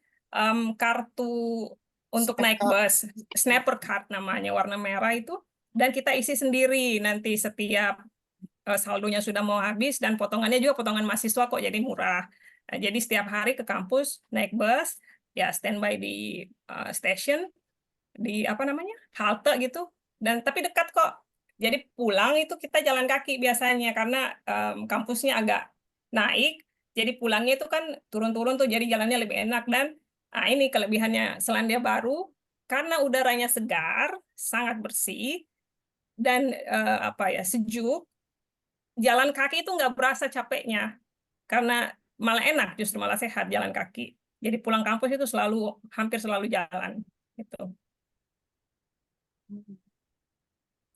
kartu untuk naik bus, snapper card namanya, warna merah itu, dan kita isi sendiri nanti setiap saldonya sudah mau habis, dan potongannya juga potongan mahasiswa kok, jadi murah. Nah, jadi setiap hari ke kampus naik bus, ya standby di station, di halte gitu, dan tapi dekat kok. Jadi pulang itu kita jalan kaki biasanya karena kampusnya agak naik, jadi pulangnya itu kan turun-turun tuh, jadi jalannya lebih enak. Dan ini kelebihannya Selandia Baru, karena udaranya segar, sangat bersih, dan sejuk, jalan kaki itu nggak berasa capeknya, karena malah enak, justru malah sehat jalan kaki. Jadi pulang kampus itu hampir selalu jalan gitu.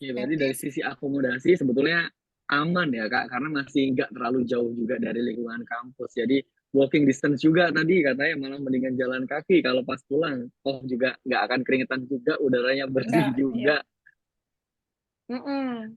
Ya, berarti dari sisi akomodasi sebetulnya aman ya Kak, karena masih nggak terlalu jauh juga dari lingkungan kampus. Jadi walking distance juga tadi katanya malah mendingan jalan kaki kalau pas pulang. Oh juga nggak akan keringetan juga, udaranya bersih
Enggak, iya.
juga.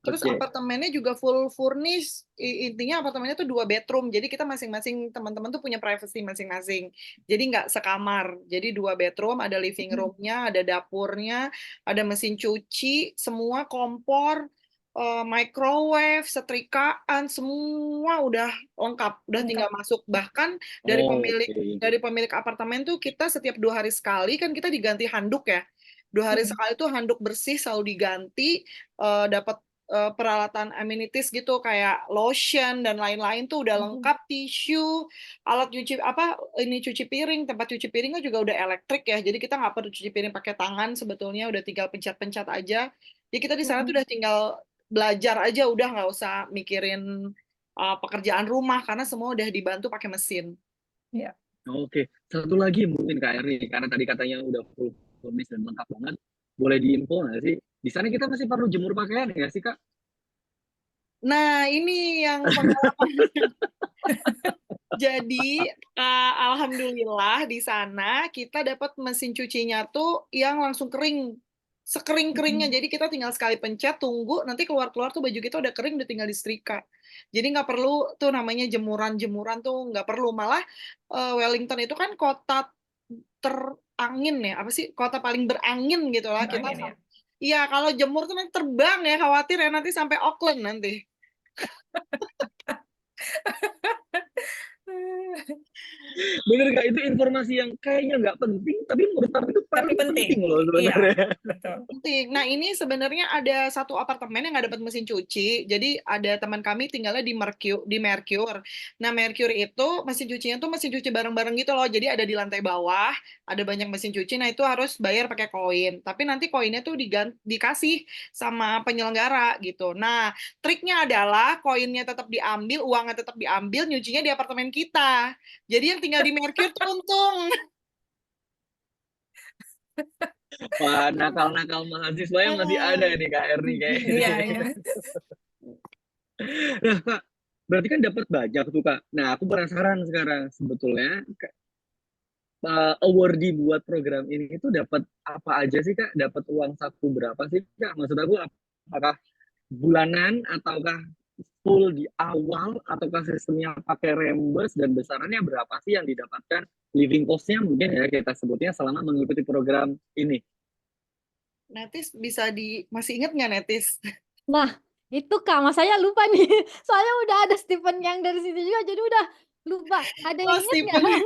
Terus
Oke.
apartemennya juga full furnish. Intinya apartemennya tuh 2 bedroom. Jadi kita masing-masing teman-teman tuh punya privacy masing-masing. Jadi nggak sekamar. Jadi 2 bedroom, ada living roomnya, ada dapurnya, ada mesin cuci, semua kompor, microwave, setrikaan, semua udah lengkap. Udah tinggal masuk. Bahkan dari pemilik apartemen tuh kita setiap 2 hari sekali kan kita diganti handuk ya. 2 hari sekali tuh handuk bersih selalu diganti, dapat peralatan amenities gitu kayak lotion dan lain-lain tuh udah lengkap, tisu, alat cuci piring, tempat cuci piringnya juga udah elektrik ya, jadi kita nggak perlu cuci piring pakai tangan, sebetulnya udah tinggal pencet-pencet aja. Jadi kita di sana tuh udah tinggal belajar aja, udah nggak usah mikirin pekerjaan rumah karena semua udah dibantu pakai mesin.
Iya.
Oke, satu lagi mungkin Kak Eri, karena tadi katanya udah full furnish dan lengkap banget. Boleh diinfo nggak sih? Di sana kita masih perlu jemur pakaian nggak sih Kak?
Nah, ini yang pengalaman. Jadi, alhamdulillah di sana kita dapat mesin cucinya tuh yang langsung kering. Sekering-keringnya. Jadi kita tinggal sekali pencet, tunggu, nanti keluar-keluar tuh baju kita udah kering, udah tinggal disetrika. Jadi nggak perlu tuh namanya jemuran-jemuran tuh nggak perlu. Malah Wellington itu kan kota terangin ya, apa sih? Kota paling berangin gitu lah. Kita
Berangin, ya.
Iya, kalau jemur tuh nanti terbang ya, khawatir ya nanti sampai Auckland nanti.
Bener Kak, itu informasi yang kayaknya nggak penting, tapi menurut aku itu paling penting loh sebenarnya.
Iya, betul.
Penting. Nah, ini sebenarnya ada satu apartemen yang nggak dapat mesin cuci. Jadi ada teman kami tinggalnya di Mercure. Nah, Mercure itu mesin cucinya tuh mesin cuci bareng-bareng gitu loh. Jadi ada di lantai bawah, ada banyak mesin cuci. Nah, itu harus bayar pakai koin. Tapi nanti koinnya tuh dikasih sama penyelenggara gitu. Nah, triknya adalah koinnya tetap diambil, uangnya tetap diambil, nyucinya di apartemen kita. Jadi yang tinggal di Mercure tuh untung.
Wah, nakal-nakal mahasiswa yang masih ada nih Kak Erni kayaknya.
Iya, iya.
Nah Kak, berarti kan dapat banyak tuh Kak. Nah aku penasaran sekarang sebetulnya awardee buat program ini itu dapat apa aja sih Kak? Dapat uang saku berapa sih Kak? Maksud aku apakah bulanan ataukah full di awal ataukah sistemnya pakai reimburse dan besarannya berapa sih yang didapatkan, living cost-nya mungkin ya kita sebutnya selama mengikuti program ini.
Netis masih inget nggak Netis?
Nah, itu Kak, Mas saya lupa nih. Soalnya udah ada Stephen yang dari situ juga, jadi udah lupa. Ada yang inget nggak?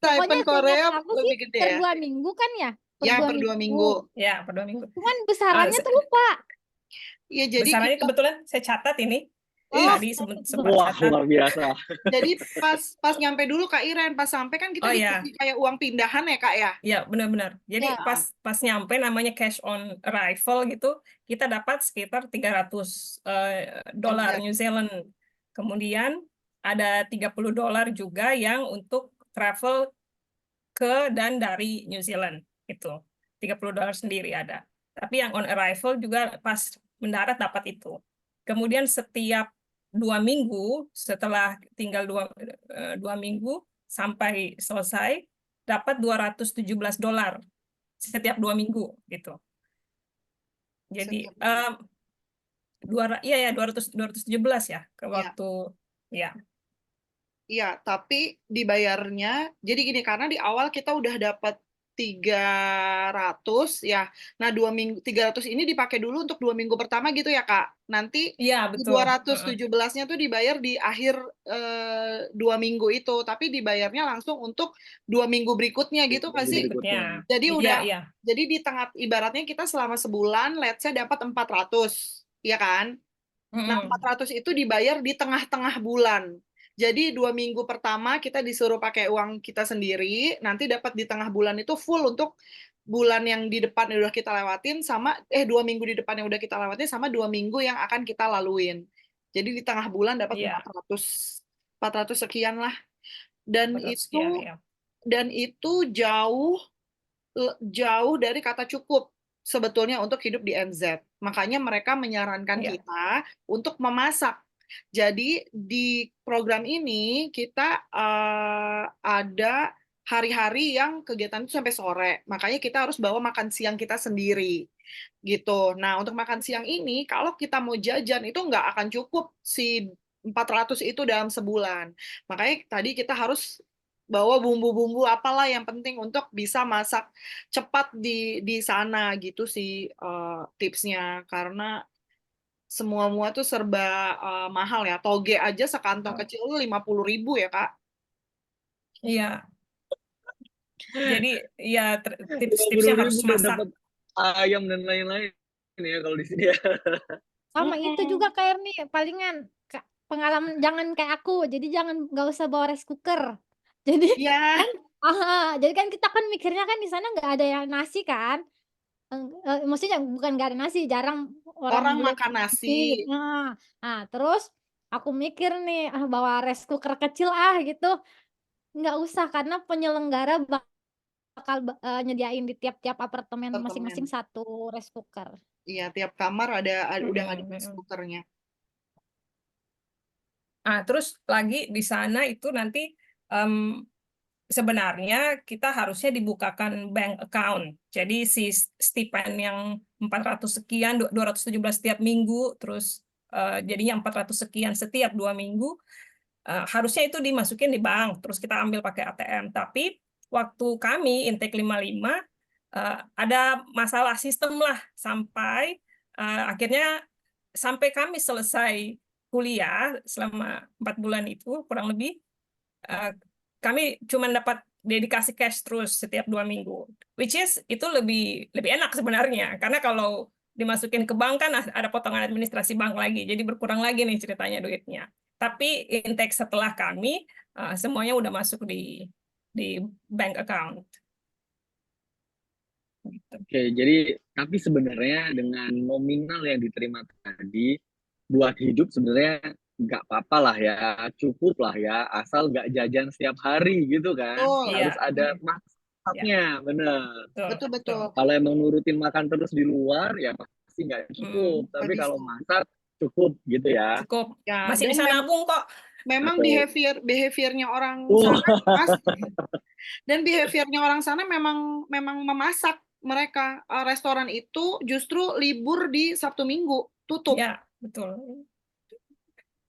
Pokoknya
Korea
seingat aku sih
lebih gede
per
ya?
2 minggu kan ya?
Ya, per 2 minggu.
Ya, per 2 minggu.
Cuman besarannya tuh lupa.
Ya, jadi
besarannya kebetulan saya catat ini.
Iya.
Tadi sempat
Wah,
catat.
luar biasa.
Jadi pas nyampe dulu Kak Iren, pas sampai kan kita dikasih kayak uang pindahan ya Kak ya?
Iya, benar-benar. Jadi pas nyampe namanya cash on arrival gitu, kita dapat sekitar $300 New Zealand. Kemudian ada $30 juga yang untuk travel ke dan dari New Zealand. Itu $30 sendiri ada. Tapi yang on arrival juga pas mendarat dapat itu. Kemudian setiap 2 minggu, setelah tinggal 2 minggu sampai selesai, dapat $217 setiap 2 minggu gitu. Jadi
Setiap
iya ya 217 ya ke
ya.
waktu ya.
Iya, tapi dibayarnya, jadi gini, karena di awal kita udah dapat 300 ya. Nah, 2 minggu, 300 ini dipakai dulu untuk 2 minggu pertama gitu ya, Kak. Nanti
Iya
di
betul.
217-nya tuh dibayar di akhir 2 minggu itu, tapi dibayarnya langsung untuk 2 minggu berikutnya gitu nggak sih?
Berikutnya.
Jadi
Iya, iya.
jadi di tengah, ibaratnya kita selama sebulan, let's say dapat 400, ya kan? Nah, 400 itu dibayar di tengah-tengah bulan. Jadi 2 minggu pertama kita disuruh pakai uang kita sendiri, nanti dapat di tengah bulan itu full untuk bulan yang di depan yang udah kita lewatin sama 2 minggu di depan yang udah kita lewatin sama 2 minggu yang akan kita laluin. Jadi di tengah bulan dapat
Iya.
400 sekian lah. Dan
400 sekian, ya.
itu jauh dari kata cukup sebetulnya untuk hidup di NZ. Makanya mereka menyarankan
Iya.
kita untuk memasak. Jadi di program ini kita ada hari-hari yang kegiatan itu sampai sore. Makanya kita harus bawa makan siang kita sendiri. Gitu. Nah, untuk makan siang ini kalau kita mau jajan itu nggak akan cukup si 400 itu dalam sebulan. Makanya tadi kita harus bawa bumbu-bumbu apalah yang penting untuk bisa masak cepat di sana gitu sih tipsnya, karena semua tuh serba mahal ya. Toge aja sekantong kecil 50.000 ya, Kak.
Iya. Jadi ya
50.000
tips-tipsnya harus
udah
masak.
dapat ayam dan lain-lain ya kalau di sini ya.
Sama itu juga kayak nih palingan pengalaman, jangan kayak aku, jadi jangan, nggak usah bawa rice cooker. Jadi
Iya,
jadi kan kita kan mikirnya kan di sana nggak ada yang nasi kan. Maksudnya bukan nggak ada nasi, jarang orang
orang
bule
makan
nasi.
nasi.
Nah, terus aku mikir nih, bawa rice cooker kecil gitu. Nggak usah, karena penyelenggara bakal nyediain di tiap-tiap apartemen masing-masing
Apartemen.
satu rice cooker.
Iya, tiap kamar udah ada rice
Mm-mm.
cookernya.
Terus lagi di sana itu nanti sebenarnya kita harusnya dibukakan bank account. Jadi si stipend yang 400 sekian, 217 setiap minggu, terus jadinya 400 sekian setiap 2 minggu, harusnya itu dimasukin di bank, terus kita ambil pakai ATM. Tapi waktu kami intake 55, ada masalah sistem lah sampai akhirnya sampai kami selesai kuliah selama 4 bulan itu kurang lebih, kami cuma dapat dedikasi cash terus setiap 2 minggu, which is itu lebih enak sebenarnya, karena kalau dimasukin ke bank kan ada potongan administrasi bank lagi, jadi berkurang lagi nih ceritanya duitnya. Tapi intake setelah kami semuanya udah masuk di bank account. Gitu.
Oke, jadi tapi sebenarnya dengan nominal yang diterima tadi buat hidup sebenarnya nggak apa-apa lah ya, cukup lah ya, asal nggak jajan setiap hari gitu kan.
Betul.
Iya,
Harus ada maksudnya, bener.
Betul.
Kalau emang nurutin makan terus di luar ya pasti nggak cukup. Tapi
Nggak
kalau
bisa.
masak cukup gitu ya.
Cukup.
Ya,
Masih
dan
bisa nabung kok.
memang
Betul.
behaviornya orang
Wah,
sana Mas, dan behaviornya orang sana memang memasak. Mereka restoran itu justru libur di Sabtu Minggu, tutup
Ya, betul.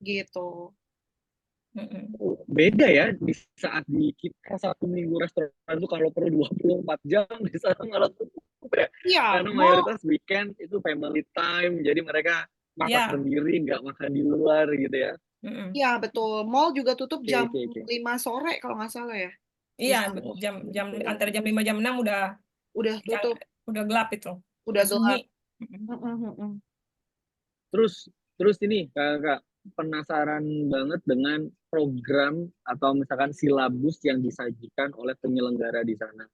gitu.
beda ya di saat di kita Sabtu Minggu restoran itu kalau perlu 24 jam di sana malah tutup ya.
Iya,
Karena mayoritas weekend itu family time, jadi mereka masak
Ya.
sendiri, nggak makan di luar gitu ya.
Iya, betul. Mall juga tutup
Oke,
jam
oke.
5 sore kalau nggak salah ya.
Iya,
Bisa.
jam antara jam 5 jam 6
Udah tutup,
udah gelap itu.
udah gelap.
Sunyi.
Terus ini Kakak penasaran banget dengan program atau misalkan silabus yang disajikan oleh penyelenggara di sana.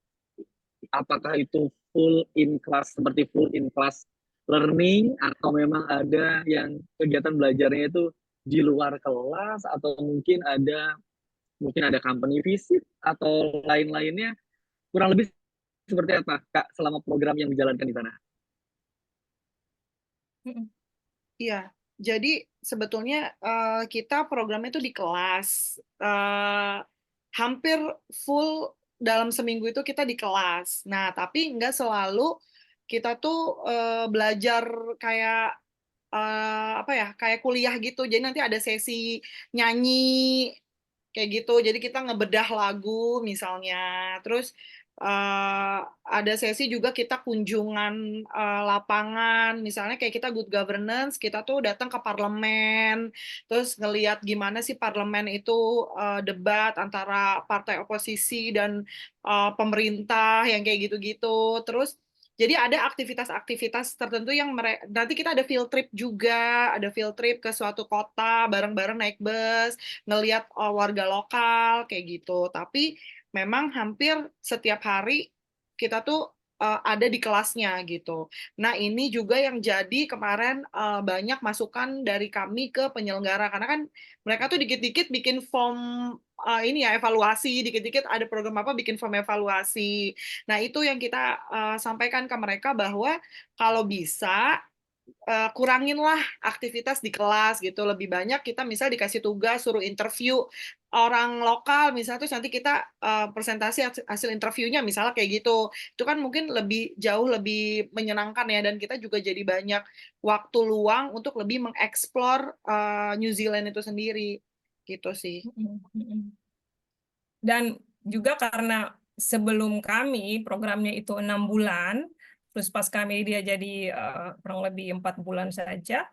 Apakah itu full in class seperti full in class learning atau memang ada yang kegiatan belajarnya itu di luar kelas atau mungkin ada company visit atau lain-lainnya, kurang lebih seperti apa Kak selama program yang dijalankan di sana?
Mm-mm.
Iya, jadi sebetulnya kita programnya itu di kelas. Hampir full dalam seminggu itu kita di kelas. Nah, tapi nggak selalu kita tuh belajar kayak apa ya, kayak kuliah gitu. Jadi nanti ada sesi nyanyi kayak gitu. Jadi kita ngebedah lagu misalnya. Terus ada sesi juga kita kunjungan lapangan. Misalnya kayak kita good governance, kita tuh datang ke parlemen, terus ngelihat gimana sih parlemen itu debat antara partai oposisi dan pemerintah yang kayak gitu-gitu. Terus jadi ada aktivitas-aktivitas tertentu yang nanti kita ada field trip juga, ada field trip ke suatu kota bareng-bareng naik bus, ngelihat warga lokal kayak gitu. Tapi memang hampir setiap hari kita tuh ada di kelasnya gitu. Nah, ini juga yang jadi kemarin banyak masukan dari kami ke penyelenggara karena kan mereka tuh dikit-dikit bikin form ini ya evaluasi, dikit-dikit ada program apa bikin form evaluasi. Nah, itu yang kita sampaikan ke mereka bahwa kalau bisa kuranginlah aktivitas di kelas gitu. Lebih banyak kita misal dikasih tugas suruh interview orang lokal misalnya terus nanti kita presentasi hasil interviewnya misalnya kayak gitu. Itu kan mungkin lebih jauh lebih menyenangkan ya dan kita juga jadi banyak waktu luang untuk lebih mengeksplor New Zealand itu sendiri gitu sih.
Mm-mm. Mm-mm. Dan juga karena sebelum kami programnya itu 6 bulan, terus pas kami dia jadi kurang lebih 4 bulan saja,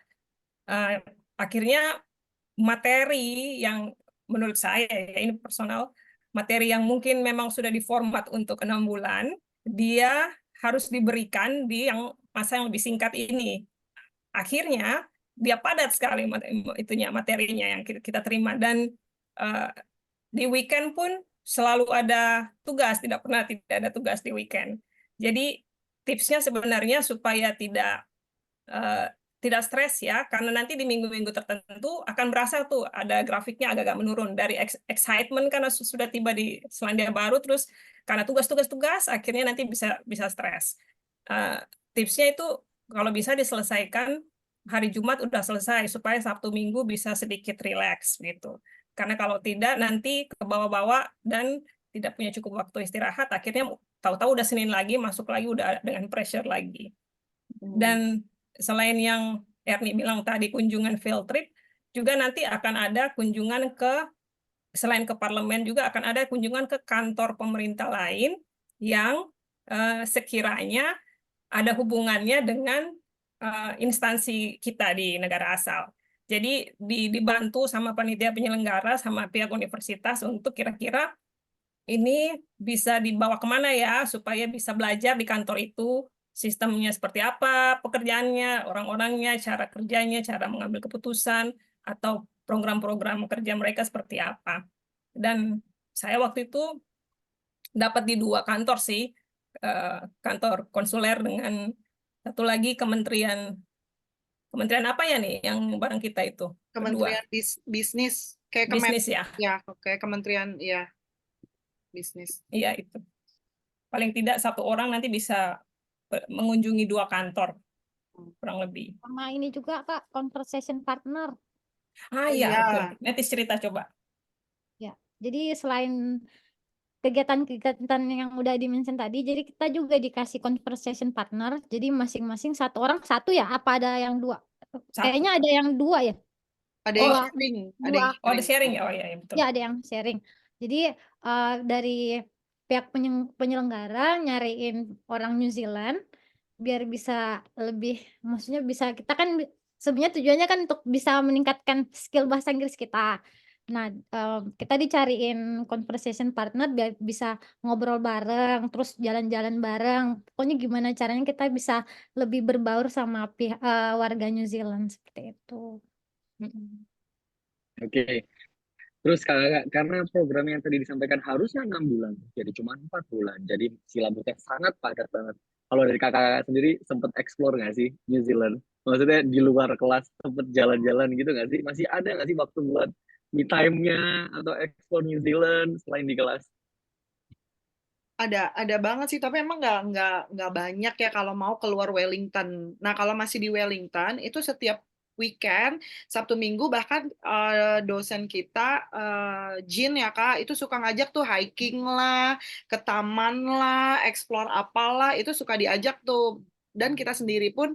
eh, akhirnya materi yang menurut saya ya ini personal, materi yang mungkin memang sudah diformat untuk 6 bulan, dia harus diberikan di yang masa yang lebih singkat ini. Akhirnya dia padat sekali itunya materinya yang kita terima dan eh, di weekend pun selalu ada tugas, tidak pernah tidak ada tugas di weekend. Jadi tipsnya sebenarnya supaya eh, tidak stres ya, karena nanti di minggu-minggu tertentu akan berasa tuh ada grafiknya agak-agak menurun dari excitement karena sudah tiba di Selandia Baru, terus karena tugas-tugas akhirnya nanti bisa bisa stres. Eh, Tipsnya itu kalau bisa diselesaikan hari Jumat udah selesai supaya Sabtu Minggu bisa sedikit relax gitu. Karena kalau tidak nanti ke bawah-bawah dan tidak punya cukup waktu istirahat, akhirnya tahu-tahu udah Senin lagi masuk lagi udah dengan pressure lagi. Dan selain yang Erni bilang tadi kunjungan field trip, juga nanti akan ada kunjungan selain ke parlemen juga akan ada kunjungan ke kantor pemerintah lain yang sekiranya ada hubungannya dengan instansi kita di negara asal. Jadi dibantu sama panitia penyelenggara sama pihak universitas untuk kira-kira ini bisa dibawa kemana ya supaya bisa belajar di kantor itu sistemnya seperti apa, pekerjaannya, orang-orangnya, cara kerjanya, cara mengambil keputusan, atau program-program kerja mereka seperti apa. Dan saya waktu itu dapat di 2 kantor sih, kantor konsuler dengan satu lagi kementerian apa ya nih yang bareng kita itu berdua,
Kementerian Bisnis kayak
bisnis ya,
ya, kayak Kementerian ya bisnis.
iya itu. Paling tidak satu orang nanti bisa mengunjungi 2 kantor kurang lebih.
Sama ini juga Kak, conversation partner.
Ah
Oh
iya betul.
iya,
Nanti cerita coba.
Ya, jadi selain kegiatan-kegiatan yang udah di-mention tadi, jadi kita juga dikasih conversation partner. Jadi masing-masing satu orang satu ya? Apa ada yang dua? Kayaknya
Satu.
ada yang dua ya?
ada yang
Oh,
Dua,
sharing, ada
dua.
yang
oh ada
sharing.
sharing ya. Oh iya, iya betul.
Ya, ada yang sharing. Jadi dari pihak penyelenggara nyariin orang New Zealand biar bisa lebih, maksudnya bisa kita kan sebenarnya tujuannya kan untuk bisa meningkatkan skill bahasa Inggris kita. Nah, kita dicariin conversation partner biar bisa ngobrol bareng, terus jalan-jalan bareng. Pokoknya gimana caranya kita bisa lebih berbaur sama warga New Zealand seperti itu.
Mm-mm.
Oke. Terus karena program yang tadi disampaikan harusnya 6 bulan, jadi cuma 4 bulan. Jadi silabusnya sangat padat banget. Kalau dari kakak sendiri sempet explore nggak sih New Zealand? Maksudnya di luar kelas sempet jalan-jalan gitu nggak sih? Masih ada nggak sih waktu buat me time-nya atau explore New Zealand selain di kelas?
Ada banget sih, tapi emang nggak banyak ya kalau mau keluar Wellington. Nah, kalau masih di Wellington, itu setiap weekend, Sabtu Minggu, bahkan dosen kita, Jin ya Kak, itu suka ngajak tuh hiking lah, ke taman lah, explore apalah, itu suka diajak tuh. Dan kita sendiri pun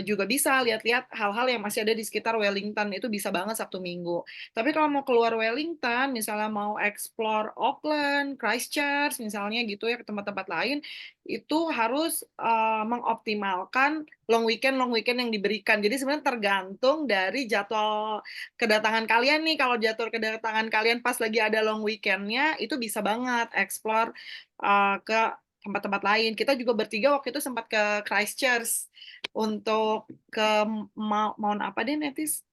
juga bisa lihat-lihat hal-hal yang masih ada di sekitar Wellington, itu bisa banget Sabtu Minggu. Tapi kalau mau keluar Wellington, misalnya mau explore Auckland, Christchurch, misalnya gitu ya ke tempat-tempat lain, itu harus mengoptimalkan long weekend yang diberikan. Jadi sebenarnya tergantung dari jadwal kedatangan kalian nih. Kalau jadwal kedatangan kalian pas lagi ada long weekendnya, itu bisa banget explore ke tempat-tempat lain. Kita juga bertiga waktu itu sempat ke Christchurch untuk ke Mount apa deh, Netis?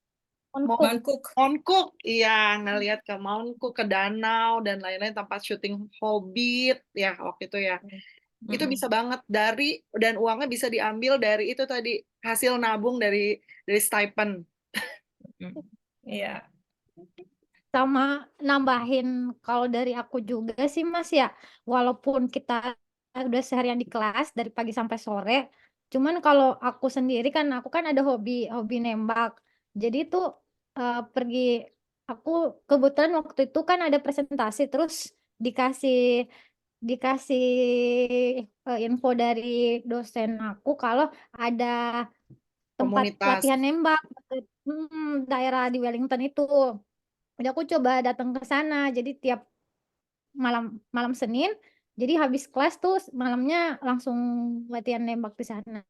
Untuk
Mount Cook.
Mount Cook, iya, ngelihat ke Mount Cook, ke danau dan lain-lain, tempat syuting Hobbit ya waktu itu ya. Itu
Mm-mm.
bisa banget dan uangnya bisa diambil dari itu tadi, hasil nabung dari stipend.
Mm. Iya.
sama nambahin kalau dari aku juga sih Mas ya, walaupun kita udah seharian di kelas dari pagi sampai sore, cuman kalau aku sendiri kan aku kan ada hobi hobi nembak. Jadi tuh pergi aku kebetulan waktu itu kan ada presentasi terus dikasih dikasih info dari dosen aku kalau ada tempat
Komunitas.
latihan nembak daerah di Wellington itu. Jadi aku coba datang ke sana. Jadi tiap malam malam Senin, jadi habis kelas tuh malamnya langsung latihan nembak di sana.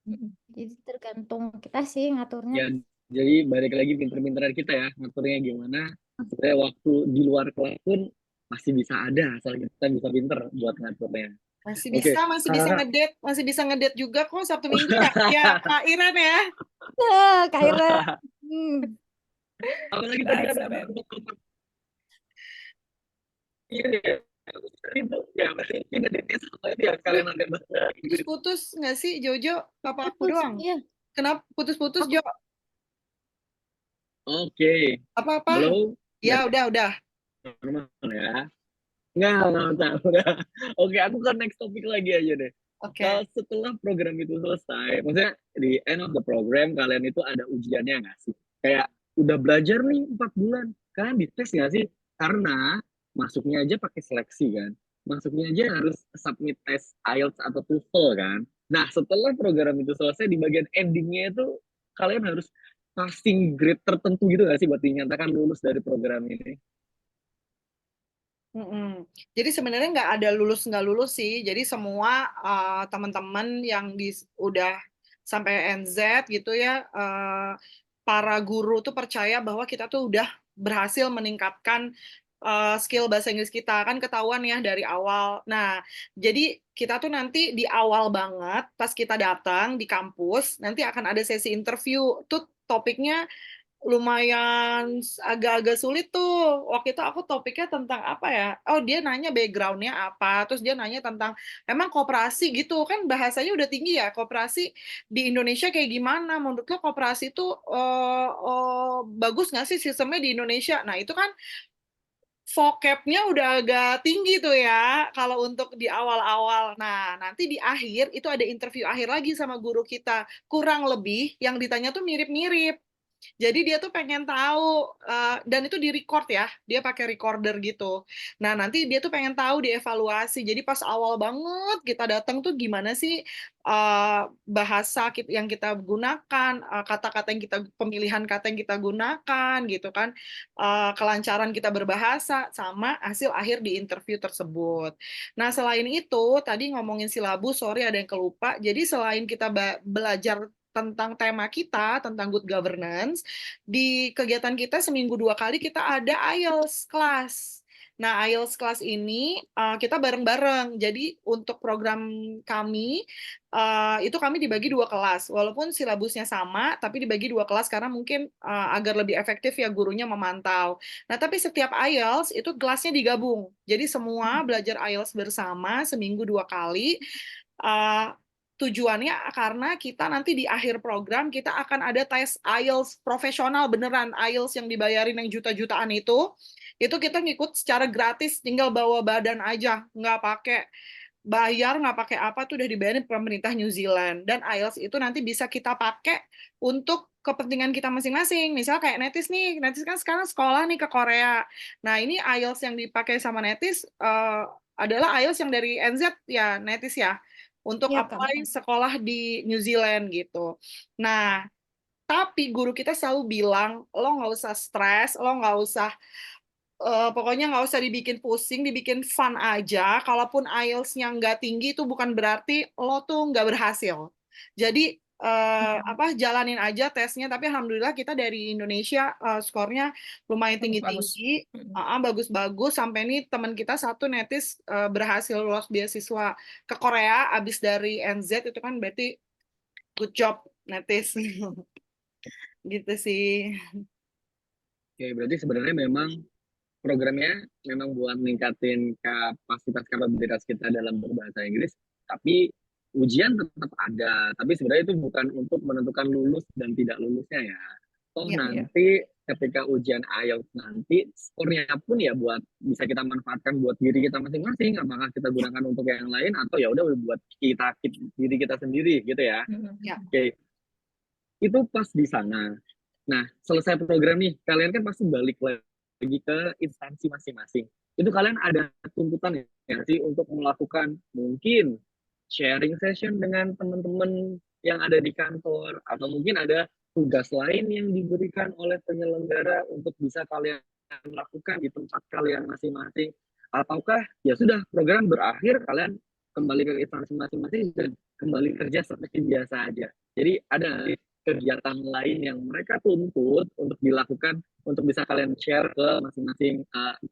Mm-mm.
Jadi tergantung kita sih ngaturnya.
Ya, jadi balik lagi pinter-pinteran kita ya ngaturnya gimana. Supaya waktu di luar kelas pun masih bisa ada asal kita bisa pinter buat ngaturnya.
Masih
Oke,
bisa,
kakak.
masih bisa ngedate juga kok Sabtu Minggu ya. Ya, Kak Iren ya.
Kak Ira. Hmm.
Apalagi tadi ada
Dasar Ren.
iya ya. Itu ya berarti ini sama itu ya kalian ada bahasa Inggris.
Putus-putus nggak sih Jojo? Apa aku
Putus,
doang?
iya.
Kenapa putus-putus
Aku
Jo?
Oke,
Apa-apa?
halo,
Ya
nggak
udah.
normal ya. Nggak, udah. Oke, aku kan next topik lagi aja deh. Kalau
Oke.
setelah program itu selesai, maksudnya di end of the program kalian itu ada ujiannya nggak sih? Kayak udah belajar nih 4 bulan, kalian dites nggak sih? Karena masuknya aja pakai seleksi kan, masuknya aja harus submit tes IELTS atau TOEFL kan. Nah setelah program itu selesai di bagian endingnya itu kalian harus passing grade tertentu gitu nggak sih buat dinyatakan lulus dari program ini?
Mm-mm. Jadi sebenarnya nggak ada lulus nggak lulus sih. Jadi semua teman-teman yang udah sampai NZ gitu ya, para guru tuh percaya bahwa kita tuh udah berhasil meningkatkan skill bahasa Inggris kita, kan ketahuan ya dari awal. Nah, jadi kita tuh nanti di awal banget pas kita datang di kampus nanti akan ada sesi interview. Tuh topiknya lumayan agak-agak sulit tuh. Waktu itu aku topiknya tentang apa ya? Oh, dia nanya backgroundnya apa, terus dia nanya tentang emang koperasi gitu kan bahasanya udah tinggi ya. Koperasi di Indonesia kayak gimana? Menurut lo koperasi itu bagus nggak sih sistemnya di Indonesia? Nah, itu kan vocabnya udah agak tinggi tuh ya kalau untuk di awal-awal. Nah, nanti di akhir itu ada interview akhir lagi sama guru kita. Kurang lebih yang ditanya tuh mirip-mirip. Jadi dia tuh pengen tahu dan itu di-record ya, dia pakai recorder gitu. Nah, nanti dia tuh pengen tahu dievaluasi. Jadi pas awal banget kita datang tuh gimana sih bahasa yang kita gunakan, kata-kata yang kita pemilihan kata yang kita gunakan gitu kan. Kelancaran kita berbahasa sama hasil akhir di interview tersebut. Nah, selain itu tadi ngomongin silabus, sorry ada yang kelupa. Jadi selain kita belajar tentang tema kita, tentang good governance, di kegiatan kita seminggu 2 kali kita ada IELTS kelas. Nah, IELTS kelas ini kita bareng-bareng. Jadi untuk program kami itu kami dibagi 2 kelas. Walaupun silabusnya sama, tapi dibagi 2 kelas karena mungkin agar lebih efektif ya gurunya memantau. Nah, tapi setiap IELTS itu kelasnya digabung. Jadi semua belajar IELTS bersama seminggu 2 kali. Uh, Tujuannya karena kita nanti di akhir program kita akan ada tes IELTS profesional beneran, IELTS yang dibayarin yang juta-jutaan itu kita ngikut secara gratis, tinggal bawa badan aja, nggak pakai bayar, nggak pakai apa, tuh udah dibayarin pemerintah New Zealand. Dan IELTS itu nanti bisa kita pakai untuk kepentingan kita masing-masing. Misal kayak Netis nih, Netis kan sekarang sekolah nih ke Korea. Nah, ini IELTS yang dipakai sama Netis adalah IELTS yang dari NZ ya, Netis ya, untuk
Iya, Kak,
apply
benar.
sekolah di New Zealand gitu. Nah, tapi guru kita selalu bilang, lo nggak usah stres, lo nggak usah pokoknya nggak usah dibikin pusing, dibikin fun aja. Kalaupun IELTS-nya nggak tinggi itu bukan berarti lo tuh nggak berhasil. Jadi jalanin aja tesnya. Tapi alhamdulillah kita dari Indonesia skornya lumayan
Bagus-bagus.
tinggi-tinggi, bagus-bagus. Sampai nih teman kita satu Netis berhasil lolos beasiswa ke Korea abis dari NZ, itu kan berarti good job Netis. Gitu sih.
Oke, berarti sebenarnya memang programnya memang buat meningkatin kapasitas kita dalam berbahasa Inggris, tapi ujian tetap ada. Tapi sebenarnya itu bukan untuk menentukan lulus dan tidak lulusnya ya. Oh,
Ya.
Iya.
nanti ketika ujian IELTS nanti skornya pun ya buat bisa kita manfaatkan buat diri kita masing-masing. Apakah kita gunakan untuk yang lain atau ya udah buat diri kita sendiri gitu ya.
Ya.
Oke, itu pas di sana. Nah, selesai program nih, kalian kan pasti balik lagi ke instansi masing-masing. Itu kalian ada tuntutan ya sih untuk melakukan mungkin sharing session dengan teman-teman yang ada di kantor, atau mungkin ada tugas lain yang diberikan oleh penyelenggara untuk bisa kalian lakukan di tempat kalian masing-masing. Ataukah ya sudah program berakhir, kalian kembali ke instansi masing-masing dan kembali kerja seperti biasa aja. Jadi ada kegiatan lain yang mereka tuntut untuk dilakukan untuk bisa kalian share ke masing-masing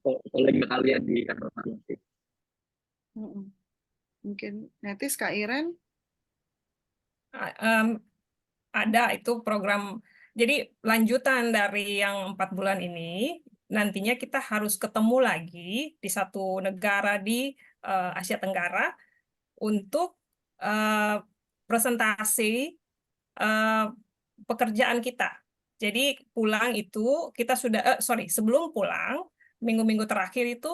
kolega kalian di kantor masing-masing.
Mungkin Netis, Kak Iren?
Ada itu program, jadi lanjutan dari yang 4 bulan ini, nantinya kita harus ketemu lagi di satu negara di Asia Tenggara untuk presentasi pekerjaan kita. Jadi pulang itu kita sudah, sebelum pulang, minggu-minggu terakhir itu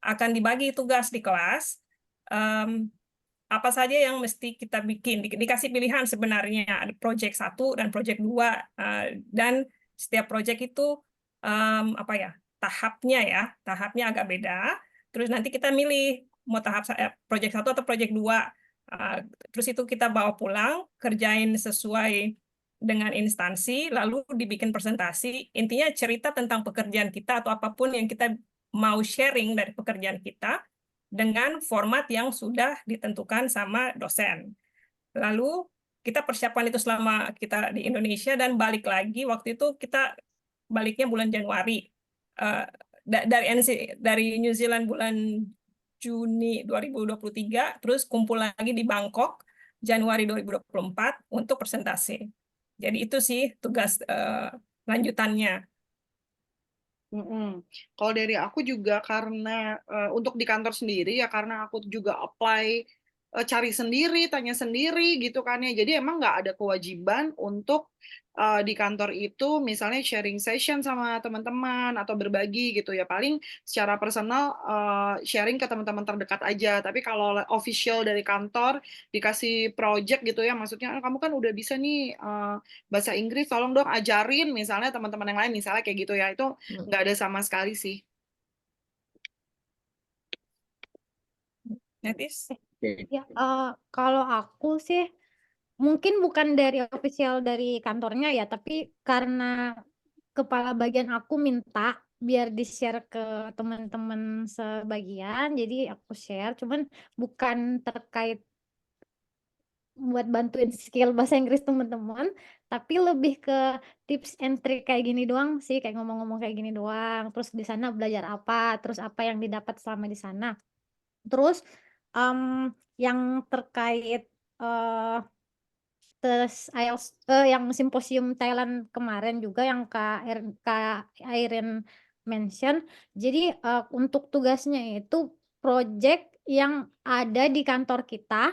akan dibagi tugas di kelas. Apa saja yang mesti kita bikin. Dikasih pilihan sebenarnya, ada project 1 dan project 2. Dan setiap project itu tahapnya agak beda. Terus nanti kita milih mau tahap project 1 atau project 2. Terus itu kita bawa pulang, kerjain sesuai dengan instansi, lalu dibikin presentasi. Intinya cerita tentang pekerjaan kita atau apapun yang kita mau sharing dari pekerjaan kita dengan format yang sudah ditentukan sama dosen. Lalu kita persiapan itu selama kita di Indonesia dan balik lagi. Waktu itu kita baliknya bulan Januari. Dari New Zealand bulan Juni 2023, terus kumpul lagi di Bangkok Januari 2024 untuk presentasi. Jadi itu sih tugas lanjutannya.
Kalau dari aku juga karena untuk di kantor sendiri ya, karena aku juga apply cari sendiri, tanya sendiri gitu kan ya. Jadi emang nggak ada kewajiban untuk di kantor itu misalnya sharing session sama teman-teman atau berbagi gitu ya. Paling secara personal sharing ke teman-teman terdekat aja. Tapi kalau official dari kantor dikasih project gitu ya, maksudnya kamu kan udah bisa nih bahasa Inggris, tolong dong ajarin misalnya teman-teman yang lain misalnya kayak gitu ya. Itu nggak ada sama sekali sih.
Netis?
Ya, kalau aku sih mungkin bukan dari official dari kantornya ya, tapi karena kepala bagian aku minta biar di-share ke teman-teman sebagian, jadi aku share, cuman bukan terkait buat bantuin skill bahasa Inggris teman-teman, tapi lebih ke tips and trick kayak gini doang sih, kayak ngomong-ngomong kayak gini doang, terus di sana belajar apa, terus apa yang didapat selama di sana. Terus, yang terkait, IELTS, yang simposium Thailand kemarin juga yang Kak Airin mention. Jadi, untuk tugasnya itu project yang ada di kantor kita,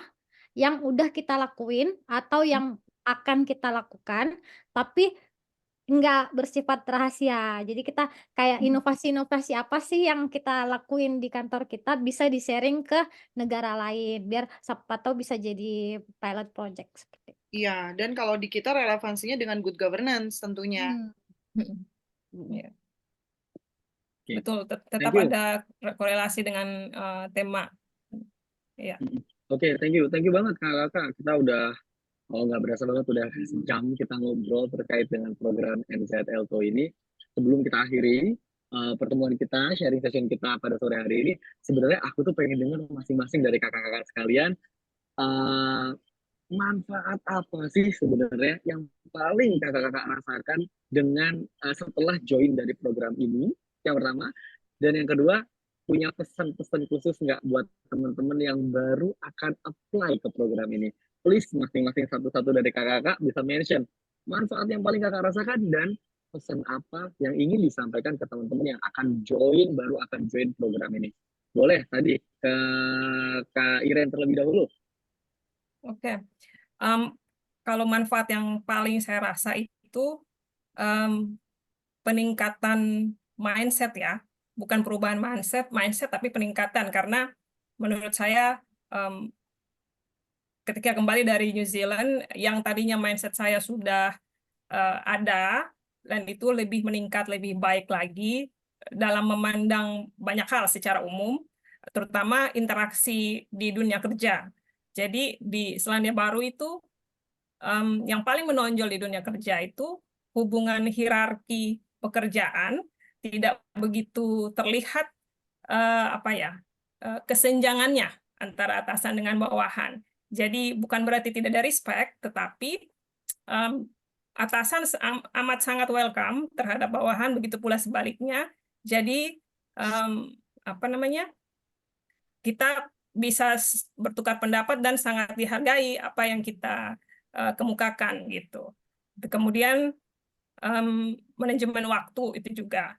yang udah kita lakuin atau yang akan kita lakukan, tapi nggak bersifat rahasia. Jadi kita kayak inovasi-inovasi apa sih yang kita lakuin di kantor kita bisa di-sharing ke negara lain, biar siapa tahu bisa jadi pilot project seperti itu.
Iya, dan kalau di kita relevansinya dengan good governance tentunya.
Hmm.
Mm-mm.
Mm.
Ya,
Oke,
betul. Tetap
thank you.
ada korelasi dengan tema. Ya.
Oke, thank you banget kakak. Kita udah, oh nggak berasa banget udah sejam kita ngobrol terkait dengan program NZLTO ini. Sebelum kita akhiri pertemuan kita, sharing session kita pada sore hari ini, sebenarnya aku tuh pengen dengar masing-masing dari kakak-kakak sekalian, eh, manfaat apa sih sebenarnya yang paling kakak-kakak rasakan dengan setelah join dari program ini, yang pertama. Dan yang kedua, punya pesan-pesan khusus nggak buat teman-teman yang baru akan apply ke program ini? Please masing-masing satu-satu dari kakak-kakak bisa mention manfaat yang paling kakak rasakan dan pesan apa yang ingin disampaikan ke teman-teman yang akan join, baru akan join program ini. Boleh tadi ke Kak Iren terlebih dahulu.
Oke. Em, Kalau manfaat yang paling saya rasa itu em, peningkatan mindset ya, bukan perubahan mindset tapi peningkatan karena menurut saya em, ketika kembali dari New Zealand yang tadinya mindset saya sudah ada dan itu lebih meningkat, lebih baik lagi dalam memandang banyak hal secara umum, terutama interaksi di dunia kerja. Jadi di Selandia Baru itu yang paling menonjol di dunia kerja itu hubungan hierarki pekerjaan tidak begitu terlihat apa ya kesenjangannya antara atasan dengan bawahan. Jadi bukan berarti tidak ada respect, tetapi um, atasan amat sangat welcome terhadap bawahan, begitu pula sebaliknya. Jadi apa namanya kita bisa bertukar pendapat dan sangat dihargai apa yang kita kemukakan gitu. Kemudian manajemen waktu itu juga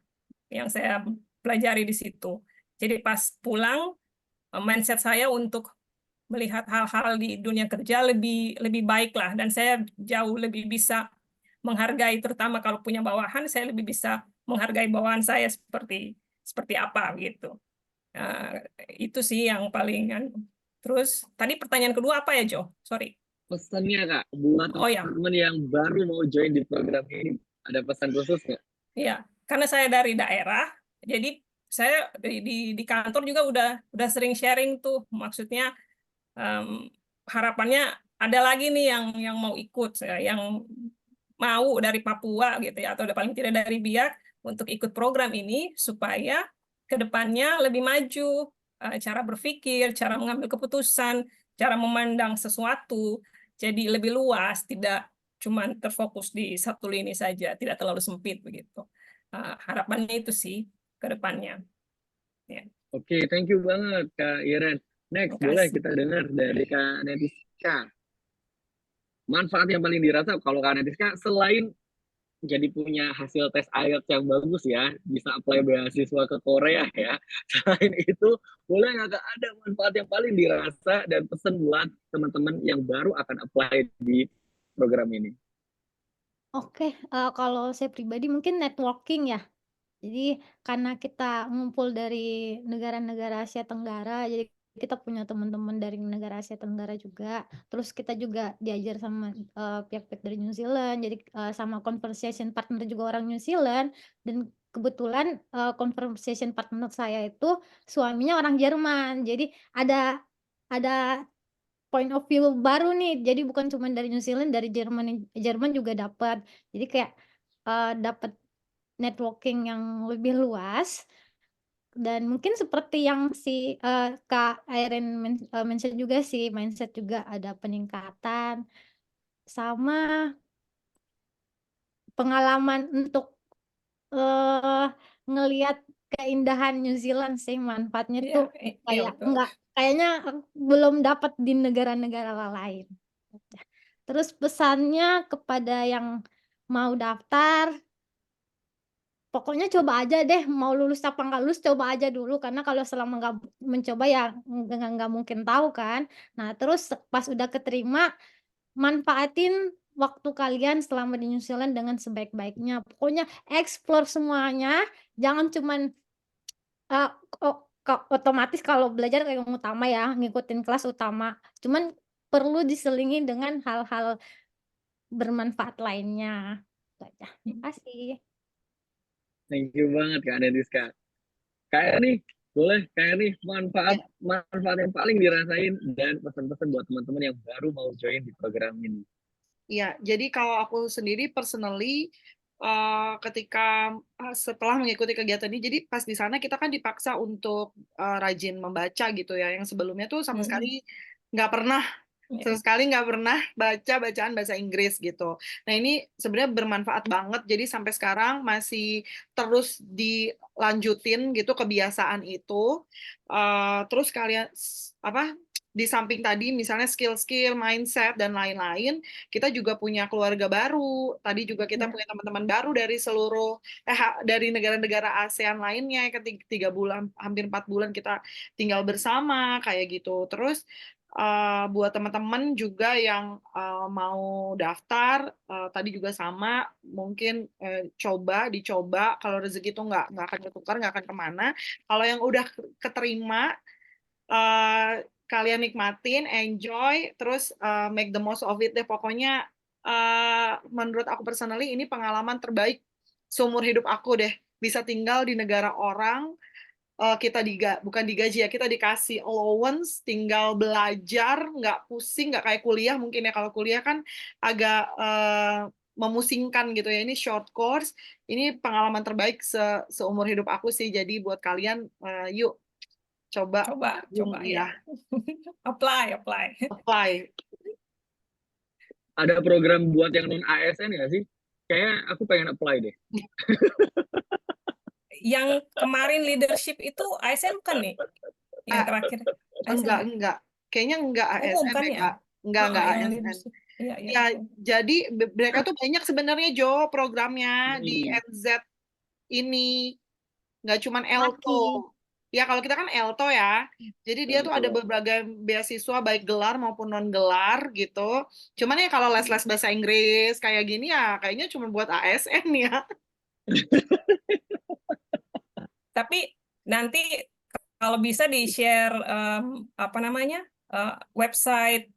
yang saya pelajari di situ. Jadi pas pulang mindset saya untuk melihat hal-hal di dunia kerja lebih baik lah dan saya jauh lebih bisa menghargai, terutama kalau punya bawahan saya lebih bisa menghargai bawahan saya seperti apa gitu. Nah, itu sih yang paling terus tadi pertanyaan kedua apa ya Jo? Sorry.
Pesannya kak buat
Oh ya,
teman-teman yang baru mau join di program ini, ada pesan khusus nggak?
iya, karena saya dari daerah, jadi saya di kantor juga udah sering sharing tuh, maksudnya harapannya ada lagi nih yang mau ikut, yang mau dari Papua gitu ya, atau paling tidak dari Biak untuk ikut program ini supaya ke depannya lebih maju, cara berpikir, cara mengambil keputusan, cara memandang sesuatu, jadi lebih luas, tidak cuma terfokus di satu lini saja, tidak terlalu sempit begitu. Harapannya itu sih ke depannya. Ya,
Oke, thank you banget Kak Iren. Next,
terima
boleh
kasih.
kita dengar dari Kak Netiska. Manfaat yang paling dirasa kalau Kak Netiska, selain jadi punya hasil tes IELTS yang bagus ya, bisa apply beasiswa ke Korea ya. Selain itu, boleh nggak Kak ada manfaat yang paling dirasa dan pesan buat teman-teman yang baru akan apply di program ini?
Oke, kalau saya pribadi mungkin networking ya. Jadi karena kita ngumpul dari negara-negara Asia Tenggara, jadi kita punya teman-teman dari negara Asia Tenggara juga. Terus kita juga diajar sama, pihak-pihak dari New Zealand, jadi, sama conversation partner juga orang New Zealand, dan kebetulan, conversation partner saya itu suaminya orang Jerman. Jadi ada point of view baru nih, jadi bukan cuma dari New Zealand, dari Jerman juga dapat. Jadi kayak, dapat networking yang lebih luas, Dan mungkin seperti yang si, Kak Airen mention juga sih, mindset juga ada peningkatan, sama pengalaman untuk, eee, ngelihat keindahan New Zealand sih, manfaatnya
Iya,
tuh
iya
kayak
betul.
kayaknya belum dapat di negara-negara lain. Terus pesannya kepada yang mau daftar, pokoknya coba aja deh, mau lulus apa nggak lulus coba aja dulu, karena kalau selama nggak mencoba ya nggak mungkin tahu kan. Nah terus pas udah keterima, manfaatin waktu kalian selama di New Zealand dengan sebaik-baiknya. Pokoknya explore semuanya, jangan cuman, eee, o ko otomatis kalau belajar yang utama ya, ngikutin kelas utama. Cuman perlu diselingi dengan hal-hal bermanfaat lainnya. Itu aja. Makasih.
Thank you banget Kak Netiska. Kayak nih, boleh kayak nih
Ya.
manfaat yang paling dirasain dan pesan-pesan buat teman-teman yang baru mau join di program ini.
Iya, jadi kalau aku sendiri personally, ketika, setelah mengikuti kegiatan ini, jadi pas di sana kita kan dipaksa untuk, rajin membaca gitu ya, yang sebelumnya tuh sama
Mhm,
sekali nggak pernah
iya.
sama sekali nggak pernah baca bacaan bahasa Inggris gitu. Nah ini sebenarnya bermanfaat banget, jadi sampai sekarang masih terus dilanjutin gitu kebiasaan itu, terus kalian apa, di samping tadi misalnya skill-skill, mindset, dan lain-lain, kita juga punya keluarga baru. Tadi juga kita
Iya.
punya teman-teman baru dari seluruh dari negara-negara ASEAN lainnya. Ketika 3 bulan, hampir 4 bulan kita tinggal bersama kayak gitu. Terus buat teman-teman juga yang mau daftar, tadi juga sama, mungkin dicoba. Kalau rezeki itu nggak akan bertukar, nggak akan kemana. Kalau yang udah keterima, kalian nikmatin, enjoy, terus make the most of it deh. Pokoknya menurut aku personally ini pengalaman terbaik seumur hidup aku deh. Bisa tinggal di negara orang, kita bukan digaji ya, kita dikasih allowance, tinggal belajar, nggak pusing, nggak kayak kuliah mungkin ya. Kalau kuliah kan agak memusingkan gitu ya. Ini short course, ini pengalaman terbaik seumur hidup aku sih. Jadi buat kalian, yuk coba
Coba ya.
ya,
Apply.
apply.
Ada program buat yang non ASN nggak sih? Kayaknya aku pengen apply deh.
Yang kemarin leadership itu ASN bukan nih? Yang
Ah,
terakhir ASN ya?
enggak. Kayaknya enggak
Umum
ASN
kan
deh,
ya?
Kak. Enggak
Yang
ASN.
leadership. Iya,
Ya,
betul.
jadi mereka tuh banyak sebenarnya Jo programnya di
Hmm,
NZ ini, nggak cuman
Laki.
Elto. Ya kalau kita kan Elto ya, jadi dia tuh ada
betul.
berbagai beasiswa baik gelar maupun non gelar gitu. Cuman ya kalau les-les bahasa Inggris kayak gini ya kayaknya cuma buat ASN ya.
Tapi nanti kalau bisa di-share apa namanya? Website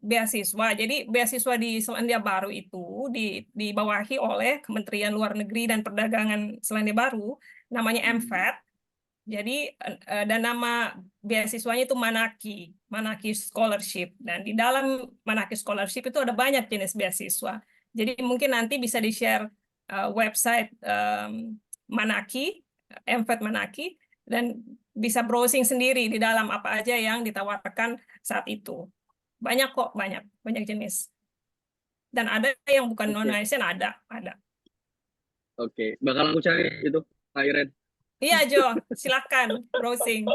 beasiswa. Jadi beasiswa di Selandia Baru itu dibawahi oleh Kementerian Luar Negeri dan Perdagangan Selandia Baru, namanya MFET. Jadi dan nama beasiswanya itu Manaki Scholarship. Dan di dalam Manaki Scholarship itu ada banyak jenis beasiswa. Jadi mungkin nanti bisa di-share website Manaki, MFET Manaki, dan bisa browsing sendiri di dalam apa aja yang ditawarkan saat itu. Banyak kok, banyak jenis. Dan ada yang bukan non
Oke,
ASN, ada.
oke. Bakal aku cari itu, Kak Iren.
Iya, Jo, silakan browsing.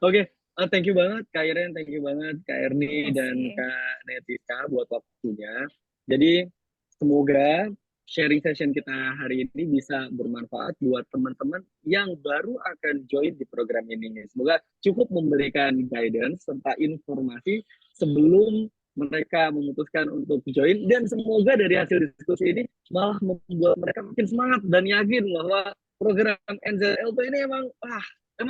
Oke, thank you banget Kak Iren, thank you banget Kak Erni dan
Makasih.
Kak Netiska buat waktunya. Jadi semoga sharing session kita hari ini bisa bermanfaat buat teman-teman yang baru akan join di program ini. Semoga cukup memberikan guidance serta informasi sebelum mereka memutuskan untuk join, dan semoga dari hasil diskusi ini malah membuat mereka makin semangat dan yakin bahwa program NZL ini emang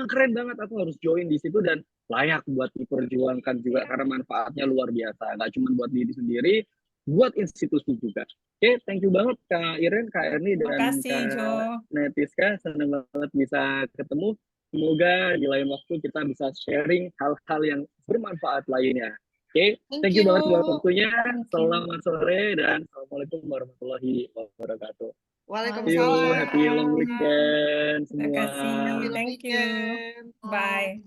keren banget, aku harus join di situ dan layak buat diperjuangkan juga
Ya.
karena manfaatnya luar biasa, nggak cuma buat diri sendiri, buat institusi juga. Oke, thank you banget Kak Iren, Kak Erni, dan
Makasih, Jo.
Kak Netiska, senang banget bisa ketemu. Semoga di lain waktu kita bisa sharing hal-hal yang bermanfaat lainnya. Oke,
Thank
thank you banget buat
you.
waktunya.
Thank you.
Selamat sore dan assalamualaikum warahmatullahi wabarakatuh.
Waalaikumsalam.
Happy long weekend
Terima kasih.
semua.
Happy long
Thank you.
weekend.
Bye.